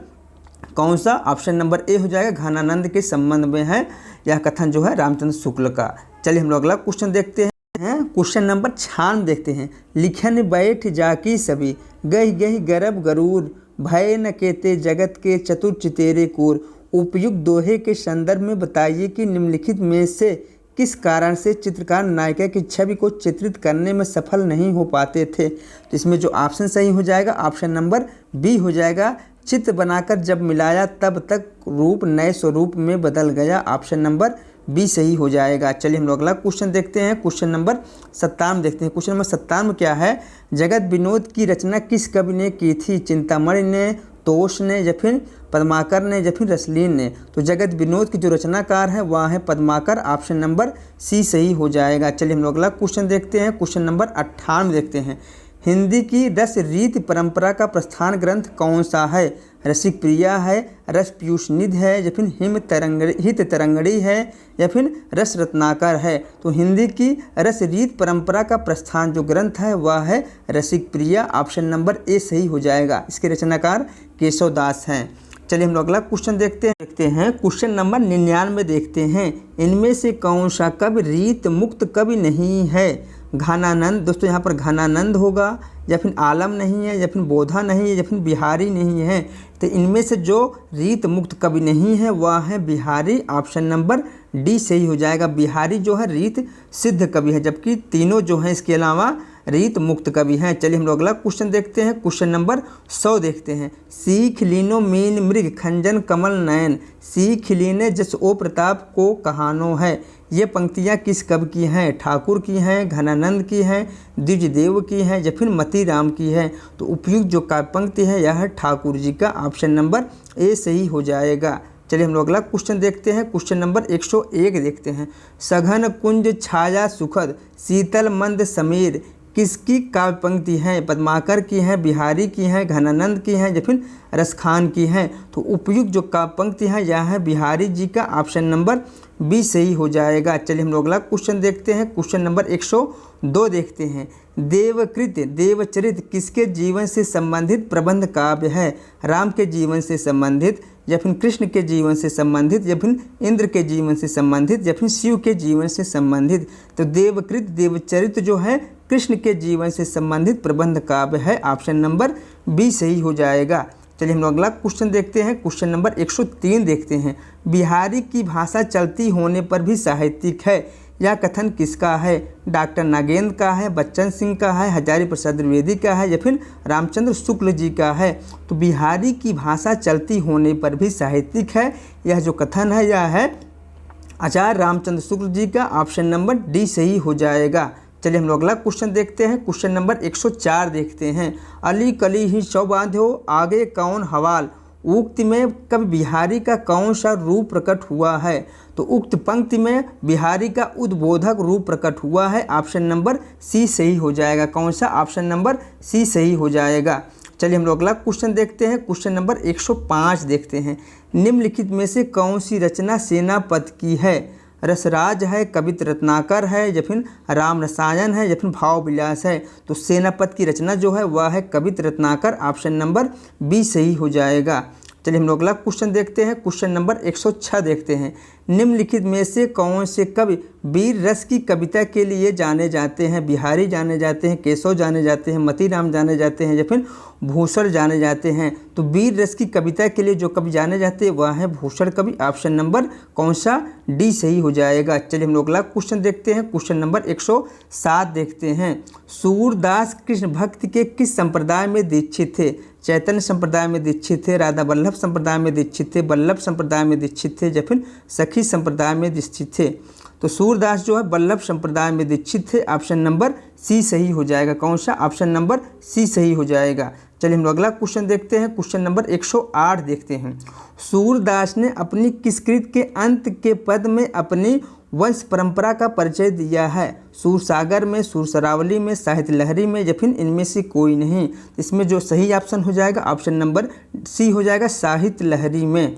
कौन सा, ऑप्शन नंबर ए हो जाएगा। घनानंद के संबंध में है यह कथन जो है रामचंद्र शुक्ल का। चलिए हम लोग अगला क्वेश्चन देखते हैं। क्वेश्चन नंबर 96 देखते हैं। लिखन बैठ जाकी सभी, गही गही गरब गरूर, भय न केते जगत के चतुर चितेरे कूर। उपयुक्त दोहे के संदर्भ में बताइए कि निम्नलिखित में से किस कारण से चित्रकार नायिका की छवि को चित्रित करने में सफल नहीं हो पाते थे। तो इसमें जो ऑप्शन सही हो जाएगा ऑप्शन नंबर बी हो जाएगा। चित्र बनाकर जब मिलाया तब तक रूप नए स्वरूप में बदल गया। ऑप्शन नंबर बी सही हो जाएगा। चलिए हम लोग अगला क्वेश्चन देखते हैं। क्वेश्चन नंबर 57 देखते हैं। क्वेश्चन नंबर 57 क्या है। जगत विनोद की रचना किस कवि ने की थी। चिंतामणि ने, तोष ने, या फिर पद्माकर ने, या फिर रसलीन ने। तो जगत विनोद की जो रचनाकार है वह है पद्माकर। ऑप्शन नंबर सी सही हो जाएगा। चलिए हम लोग अगला क्वेश्चन देखते हैं। क्वेश्चन नंबर 58 देखते हैं। हिंदी की रस रीति परंपरा का प्रस्थान ग्रंथ कौन सा है। रसिक प्रिया है, रस पीयूष निधि है, या फिर हित तरंगड़ी है, या फिर रस रत्नाकर है। तो हिंदी की रस रीत परंपरा का प्रस्थान जो ग्रंथ है वह है रसिक प्रिया। ऑप्शन नंबर ए सही हो जाएगा। इसके रचनाकार केशवदास हैं। चलिए हम लोग अगला क्वेश्चन देखते हैं। क्वेश्चन नंबर 99 देखते हैं। इनमें से कौन सा कवि रीत मुक्त कवि नहीं है। घनानंद, दोस्तों यहाँ पर घनानंद होगा, या फिर आलम नहीं है, या फिर बोधा नहीं है, या फिर बिहारी नहीं है। तो इनमें से जो रीत मुक्त कवि नहीं है वह है बिहारी। ऑप्शन नंबर डी सही हो जाएगा। बिहारी जो है रीत सिद्ध कवि है, जबकि तीनों जो हैं इसके अलावा रीत मुक्त कवि हैं। चलिए हम लोग अगला क्वेश्चन देखते हैं। क्वेश्चन नंबर 100 देखते हैं। सीख लीनो मीन मृग खंजन कमल नयन, सीख लीने जस ओ प्रताप को कहानो है। ये पंक्तियाँ किस कवि की हैं। ठाकुर की हैं, घनानंद की हैं, द्विजदेव की हैं, या फिर मतीराम की है। तो उपयुक्त जो काव्य पंक्ति है यह है ठाकुर जी का। ऑप्शन नंबर ए सही हो जाएगा। चलिए हम लोग अगला क्वेश्चन देखते हैं। क्वेश्चन नंबर 101 देखते हैं। सघन कुंज छाया सुखद, शीतल मंद समीर, किसकी काव्य पंक्ति है? पद्माकर की है, बिहारी की है, घनानंद की है या फिर रसखान की है? तो उपयुक्त जो काव्य पंक्ति है यह है बिहारी जी का, ऑप्शन नंबर बी सही हो जाएगा। चलिए हम लोग अगला क्वेश्चन देखते हैं। क्वेश्चन नंबर 102 देखते हैं। देवकृत देवचरित किसके जीवन से संबंधित प्रबंध काव्य है? राम के जीवन से संबंधित या फिर कृष्ण के जीवन से संबंधित या फिर इंद्र के जीवन से संबंधित या फिर शिव के जीवन से संबंधित? तो देवकृत देवचरित जो है कृष्ण के जीवन से संबंधित प्रबंध काव्य है, ऑप्शन नंबर बी सही हो जाएगा। चलिए हम लोग अगला क्वेश्चन देखते हैं। क्वेश्चन नंबर 103 देखते हैं। बिहारी की भाषा चलती होने पर भी साहित्यिक है, यह कथन किसका है? डॉक्टर नागेंद्र का है, बच्चन सिंह का है, हजारी प्रसाद द्विवेदी का है या फिर रामचंद्र शुक्ल जी का है? तो बिहारी की भाषा चलती होने पर भी साहित्यिक है, यह जो कथन है यह है आचार्य रामचंद्र शुक्ल जी का, ऑप्शन नंबर डी सही हो जाएगा। चलिए हम लोग अगला क्वेश्चन देखते हैं। क्वेश्चन नंबर 104 देखते हैं। अली कली ही चौ बांधो आगे कौन हवाल? उक्त में कवि बिहारी का कौन सा रूप प्रकट हुआ है? तो उक्त पंक्ति में बिहारी का उद्बोधक रूप प्रकट हुआ है, ऑप्शन नंबर सी सही हो जाएगा। कौन सा? ऑप्शन नंबर सी सही हो जाएगा। चलिए हम लोग अगला क्वेश्चन देखते हैं। क्वेश्चन नंबर 105 देखते हैं। निम्नलिखित में से कौन सी रचना सेनापति की है? रसराज है, कवित रत्नाकर है या फिर राम रसायन है या फिर भाव विलास है? तो सेनापति की रचना जो है वह है कवित रत्नाकर, ऑप्शन नंबर बी सही हो जाएगा। चलिए हम लोग अगला क्वेश्चन देखते हैं। क्वेश्चन नंबर 106 देखते हैं। निम्नलिखित में से कौन से कवि वीर रस की कविता के लिए जाने जाते हैं? बिहारी जाने जाते हैं, केशव जाने जाते हैं, मतीराम जाने जाते हैं या फिर भूषण जाने जाते हैं? तो वीर रस की कविता के लिए जो कवि जाने जाते हैं वह है भूषण कवि, ऑप्शन नंबर कौन सा? डी सही हो जाएगा। चलिए हम लोग अगला क्वेश्चन देखते हैं। क्वेश्चन नंबर 107 देखते हैं। सूरदास कृष्ण भक्त के किस संप्रदाय में दीक्षित थे? चैतन्य संप्रदाय में दीक्षित थे, राधा वल्लभ संप्रदाय में दीक्षित थे, वल्लभ संप्रदाय में दीक्षित थे या फिर सखी संप्रदाय में दीक्षित थे? तो सूरदास जो है वल्लभ संप्रदाय में दीक्षित थे, ऑप्शन नंबर सी सही हो जाएगा। कौन सा? ऑप्शन नंबर सी सही हो जाएगा। चलिए हम लोग अगला क्वेश्चन देखते हैं। क्वेश्चन नंबर 108 देखते हैं। सूरदास ने अपनी किस कृत के अंत के पद में अपनी वंश परंपरा का परिचय दिया है? सूरसागर में, सूरसरावली में, साहित्य लहरी में या फिर इनमें से कोई नहीं? इसमें जो सही ऑप्शन हो जाएगा ऑप्शन नंबर सी हो जाएगा, साहित्य लहरी में।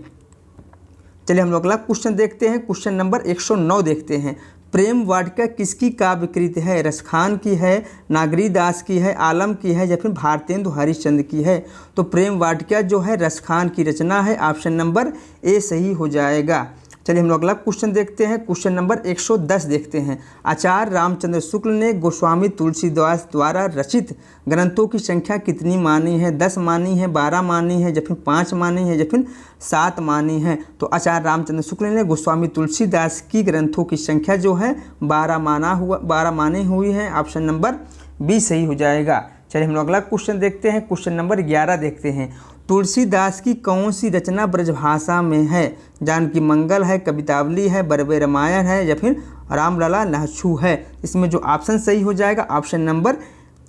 चलिए हम लोग अगला क्वेश्चन देखते हैं। क्वेश्चन नंबर 109 देखते हैं। प्रेम वाटिका किसकी काव्यकृति है? रसखान की है, नागरी दास की है, आलम की है या फिर भारतेंदु हरिश्चंद्र की है? तो प्रेम वाटिका जो है रसखान की रचना है, ऑप्शन नंबर ए सही हो जाएगा। चलिए हम लोग अगला क्वेश्चन देखते हैं। क्वेश्चन नंबर 110 देखते हैं। आचार्य रामचंद्र शुक्ल ने गोस्वामी तुलसीदास द्वारा रचित ग्रंथों की संख्या कितनी मानी है? 10 मानी है, 12 मानी है या फिर 5 मानी है या फिर 7 मानी है? तो आचार्य रामचंद्र शुक्ल ने गोस्वामी तुलसीदास की ग्रंथों की संख्या जो है 12 मानी हुई है, ऑप्शन नंबर बी सही हो जाएगा। चलिए हम लोग अगला क्वेश्चन देखते हैं। क्वेश्चन नंबर 11 देखते हैं। तुलसीदास की कौन सी रचना ब्रजभाषा में है? जानकी मंगल है, कवितावली है, बरवे रामायण है या फिर रामलला लहछू है? इसमें जो ऑप्शन सही हो जाएगा ऑप्शन नंबर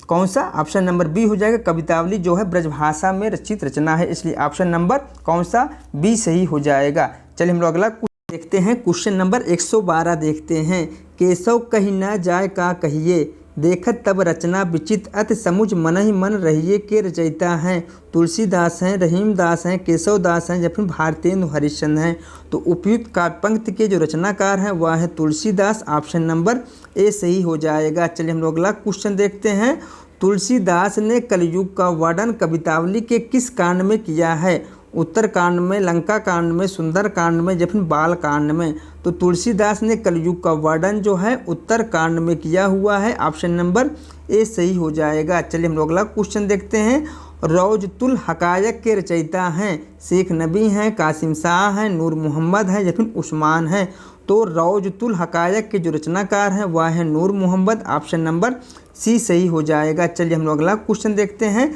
कौन सा? ऑप्शन नंबर बी हो जाएगा। कवितावली जो है ब्रजभाषा में रचित रचना है, इसलिए ऑप्शन नंबर कौन सा? बी सही हो जाएगा। चलिए हम लोग अगला देखते हैं। क्वेश्चन नंबर 112 देखते हैं। केशव कही न जाय का कहिए, देखत तब रचना विचित अति समुझ मन ही मन रहिए के रचयिता हैं? तुलसीदास हैं, रहीमदास हैं, केशव दास हैं या फिर भारतेंदु हरिश्चंद्र हैं? तो उपयुक्त काव्य पंक्ति के जो रचनाकार हैं वह है तुलसीदास, ऑप्शन नंबर ए सही हो जाएगा। चलिए हम लोग अगला क्वेश्चन देखते हैं। तुलसीदास ने कलयुग का वर्णन कवितावली के किस कांड में किया है? उत्तर कांड में, लंका कांड में, सुंदर कांड में या फिर बाल कांड में? तो तुलसीदास ने कलयुग का वर्णन जो है उत्तर कांड में किया हुआ है, ऑप्शन नंबर ए सही हो जाएगा। चलिए हम लोग अगला क्वेश्चन देखते हैं। रौजतुल हकायक के रचयिता हैं? शेख नबी हैं, कासिम शाह हैं, नूर मोहम्मद हैं या फिर उस्मान हैं? तो रौजतुल हकायक के जो रचनाकार हैं वह है नूर मोहम्मद, ऑप्शन नंबर सी सही हो जाएगा। चलिए हम लोग अगला क्वेश्चन देखते हैं।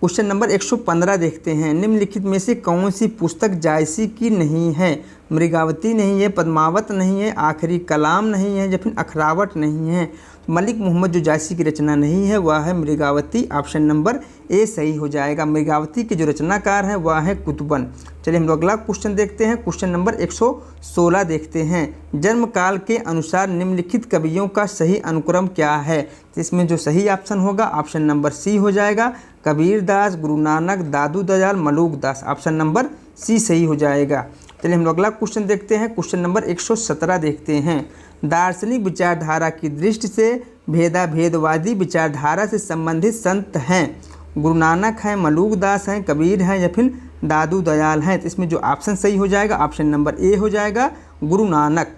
क्वेश्चन नंबर 115 देखते हैं। निम्नलिखित में से कौन सी पुस्तक जायसी की नहीं है? मृगावती नहीं है, पद्मावत नहीं है, आखिरी कलाम नहीं है या फिर अखरावट नहीं है? मलिक मोहम्मद जो जायसी की रचना नहीं है वह है मृगावती, ऑप्शन नंबर ए सही हो जाएगा। मृगावती के जो रचनाकार हैं वह है कुतुबन। चलिए हम लोग अगला क्वेश्चन देखते हैं, क्वेश्चन नंबर 116 देखते हैं। जन्म काल के अनुसार निम्नलिखित कवियों का सही अनुक्रम क्या है? तो इसमें जो सही ऑप्शन होगा ऑप्शन नंबर सी हो जाएगा, कबीर दास, गुरु नानक, दादू दयाल, मलूक दास, ऑप्शन नंबर सी सही हो जाएगा। चलिए हम लोग अगला क्वेश्चन देखते हैं, क्वेश्चन नंबर 117 देखते हैं। दार्शनिक विचारधारा की दृष्टि से भेदवादी विचारधारा से संबंधित संत हैं? गुरु नानक हैं, मलूक दास हैं, कबीर हैं या फिर दादू दयाल हैं? तो इसमें जो ऑप्शन सही हो जाएगा ऑप्शन नंबर ए हो जाएगा, गुरु नानक।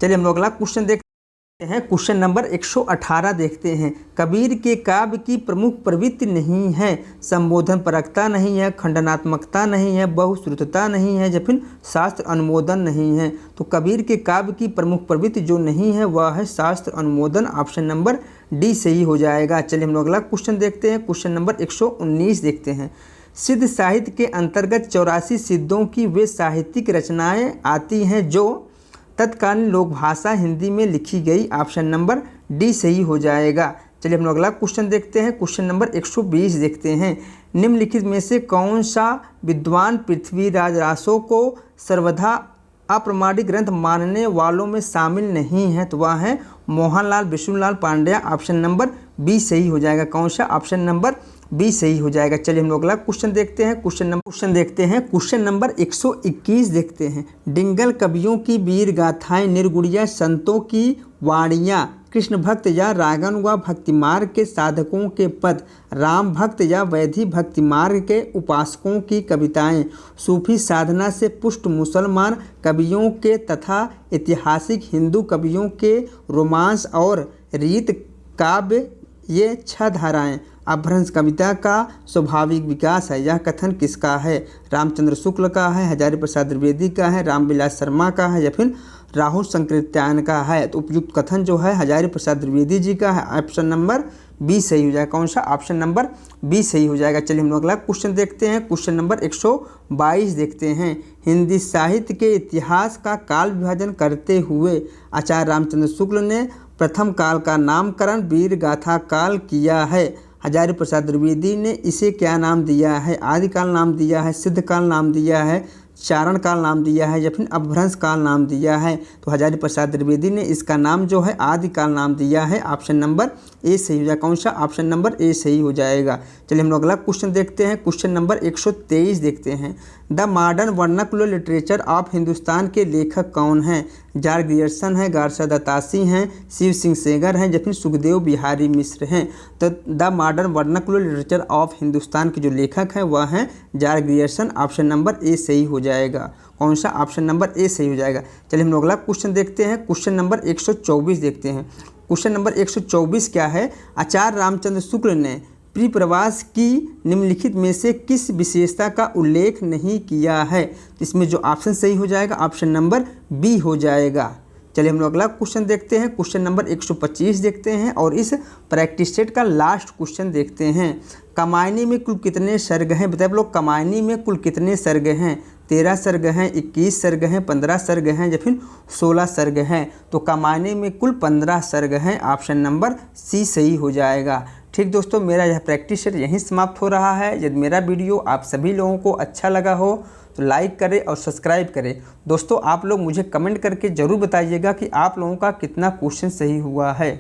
चलिए हम लोग अगला क्वेश्चन देखते हैं, क्वेश्चन नंबर 118 देखते हैं। कबीर के काव्य की प्रमुख प्रवृत्ति नहीं है, संबोधन परकता नहीं है, खंडनात्मकता नहीं है, बहुश्रुतता नहीं है या फिर शास्त्र अनुमोदन नहीं है। तो कबीर के काव्य की प्रमुख प्रवृत्ति जो नहीं है वह है शास्त्र अनुमोदन, ऑप्शन नंबर डी सही हो जाएगा। चलिए हम लोग अगला क्वेश्चन देखते हैं, क्वेश्चन नंबर 119 देखते हैं। सिद्ध साहित्य के अंतर्गत 84 सिद्धों की वे साहित्यिक रचनाएं आती हैं जो तत्कालीन लोक भाषा हिंदी में लिखी गई, ऑप्शन नंबर डी सही हो जाएगा। चलिए हम लोग अगला क्वेश्चन देखते हैं, क्वेश्चन नंबर 120 देखते हैं। निम्नलिखित में से कौन सा विद्वान पृथ्वीराज रासो को सर्वथा अप्रमाणिक ग्रंथ मानने वालों में शामिल नहीं है? तो वह है Mohanlal Vishnulal Pandya, option number B सही हो जाएगा। कौन सा? ऑप्शन नंबर बी सही हो जाएगा। चलिए हम लोग अगला क्वेश्चन देखते हैं, क्वेश्चन नंबर 121 देखते हैं। डिंगल कवियों की वीर गाथाएं, निर्गुणिया संतों की वाणियाँ, कृष्ण भक्त या रागन व भक्ति मार्ग के साधकों के पद, राम भक्त या वैधि भक्ति मार्ग के उपासकों की कविताएं, सूफी साधना से पुष्ट मुसलमान कवियों के तथा ऐतिहासिक हिंदू कवियों के रोमांस और रीत काव्य, ये 6 धाराएं। अपभ्रंश कविता का स्वाभाविक विकास है, यह कथन किसका है? रामचंद्र शुक्ल का है, हजारी प्रसाद द्विवेदी का है, रामविलास शर्मा का है या फिर राहुल संकृत्यायन का है? तो उपयुक्त कथन जो है हजारी प्रसाद द्विवेदी जी का है, ऑप्शन नंबर बी सही हो जाएगा। कौन सा? ऑप्शन नंबर बी सही हो जाएगा। चलिए हम लोग अगला क्वेश्चन देखते हैं, क्वेश्चन नंबर 122 देखते हैं। हिंदी साहित्य के इतिहास का काल विभाजन करते हुए आचार्य रामचंद्र शुक्ल ने प्रथम काल का नामकरण वीर गाथा काल किया है। हजारी प्रसाद द्विवेदी ने इसे क्या नाम दिया है? आदिकाल नाम दिया है, सिद्धकाल नाम दिया है, चारण काल नाम दिया है या फिर अपभ्रंश काल नाम दिया है? तो हजारी प्रसाद द्विवेदी ने इसका नाम जो है आदिकाल नाम दिया है, ऑप्शन नंबर ए सही हो जाएगा। कौन सा? ऑप्शन नंबर ए सही हो जाएगा। चलिए हम लोग अगला क्वेश्चन देखते हैं, क्वेश्चन नंबर 123 देखते हैं। The modern vernacular literature of Hindustan के लेखक कौन हैं? जॉर्ज ग्रियर्सन हैं, गारसा दत्तासी हैं, शिव सिंह सेगर हैं या फिर सुखदेव बिहारी मिश्र हैं? तो the modern vernacular literature of Hindustan के जो लेखक हैं वह हैं George Grierson, option number A सही हो जाएगा। कौन सा? ऑप्शन नंबर ए सही हो जाएगा। चलिए हम लोग अगला क्वेश्चन देखते हैं, क्वेश्चन नंबर 124 देखते हैं। क्वेश्चन नंबर 124 क्या है? आचार्य रामचंद्र शुक्ल ने परिप्रवास की निम्नलिखित में से किस विशेषता का उल्लेख नहीं किया है? इसमें जो ऑप्शन सही हो जाएगा ऑप्शन नंबर बी हो जाएगा। चलिए हम लोग अगला क्वेश्चन देखते हैं, क्वेश्चन नंबर 125 देखते हैं और इस प्रैक्टिस सेट का लास्ट क्वेश्चन देखते हैं। कमायनी में कुल कितने सर्ग हैं? बताइए आप लोग, कमायनी में कुल कितने सर्ग हैं? 13 सर्ग हैं, 21 सर्ग हैं, 15 सर्ग हैं या फिर 16 सर्ग हैं? तो कमायनी में कुल 15 सर्ग हैं, ऑप्शन नंबर सी सही हो जाएगा। ठीक दोस्तों, मेरा यह प्रैक्टिस सेट यहीं समाप्त हो रहा है। यदि मेरा वीडियो आप सभी लोगों को अच्छा लगा हो तो लाइक करें और सब्सक्राइब करें। दोस्तों आप लोग मुझे कमेंट करके ज़रूर बताइएगा कि आप लोगों का कितना क्वेश्चन सही हुआ है।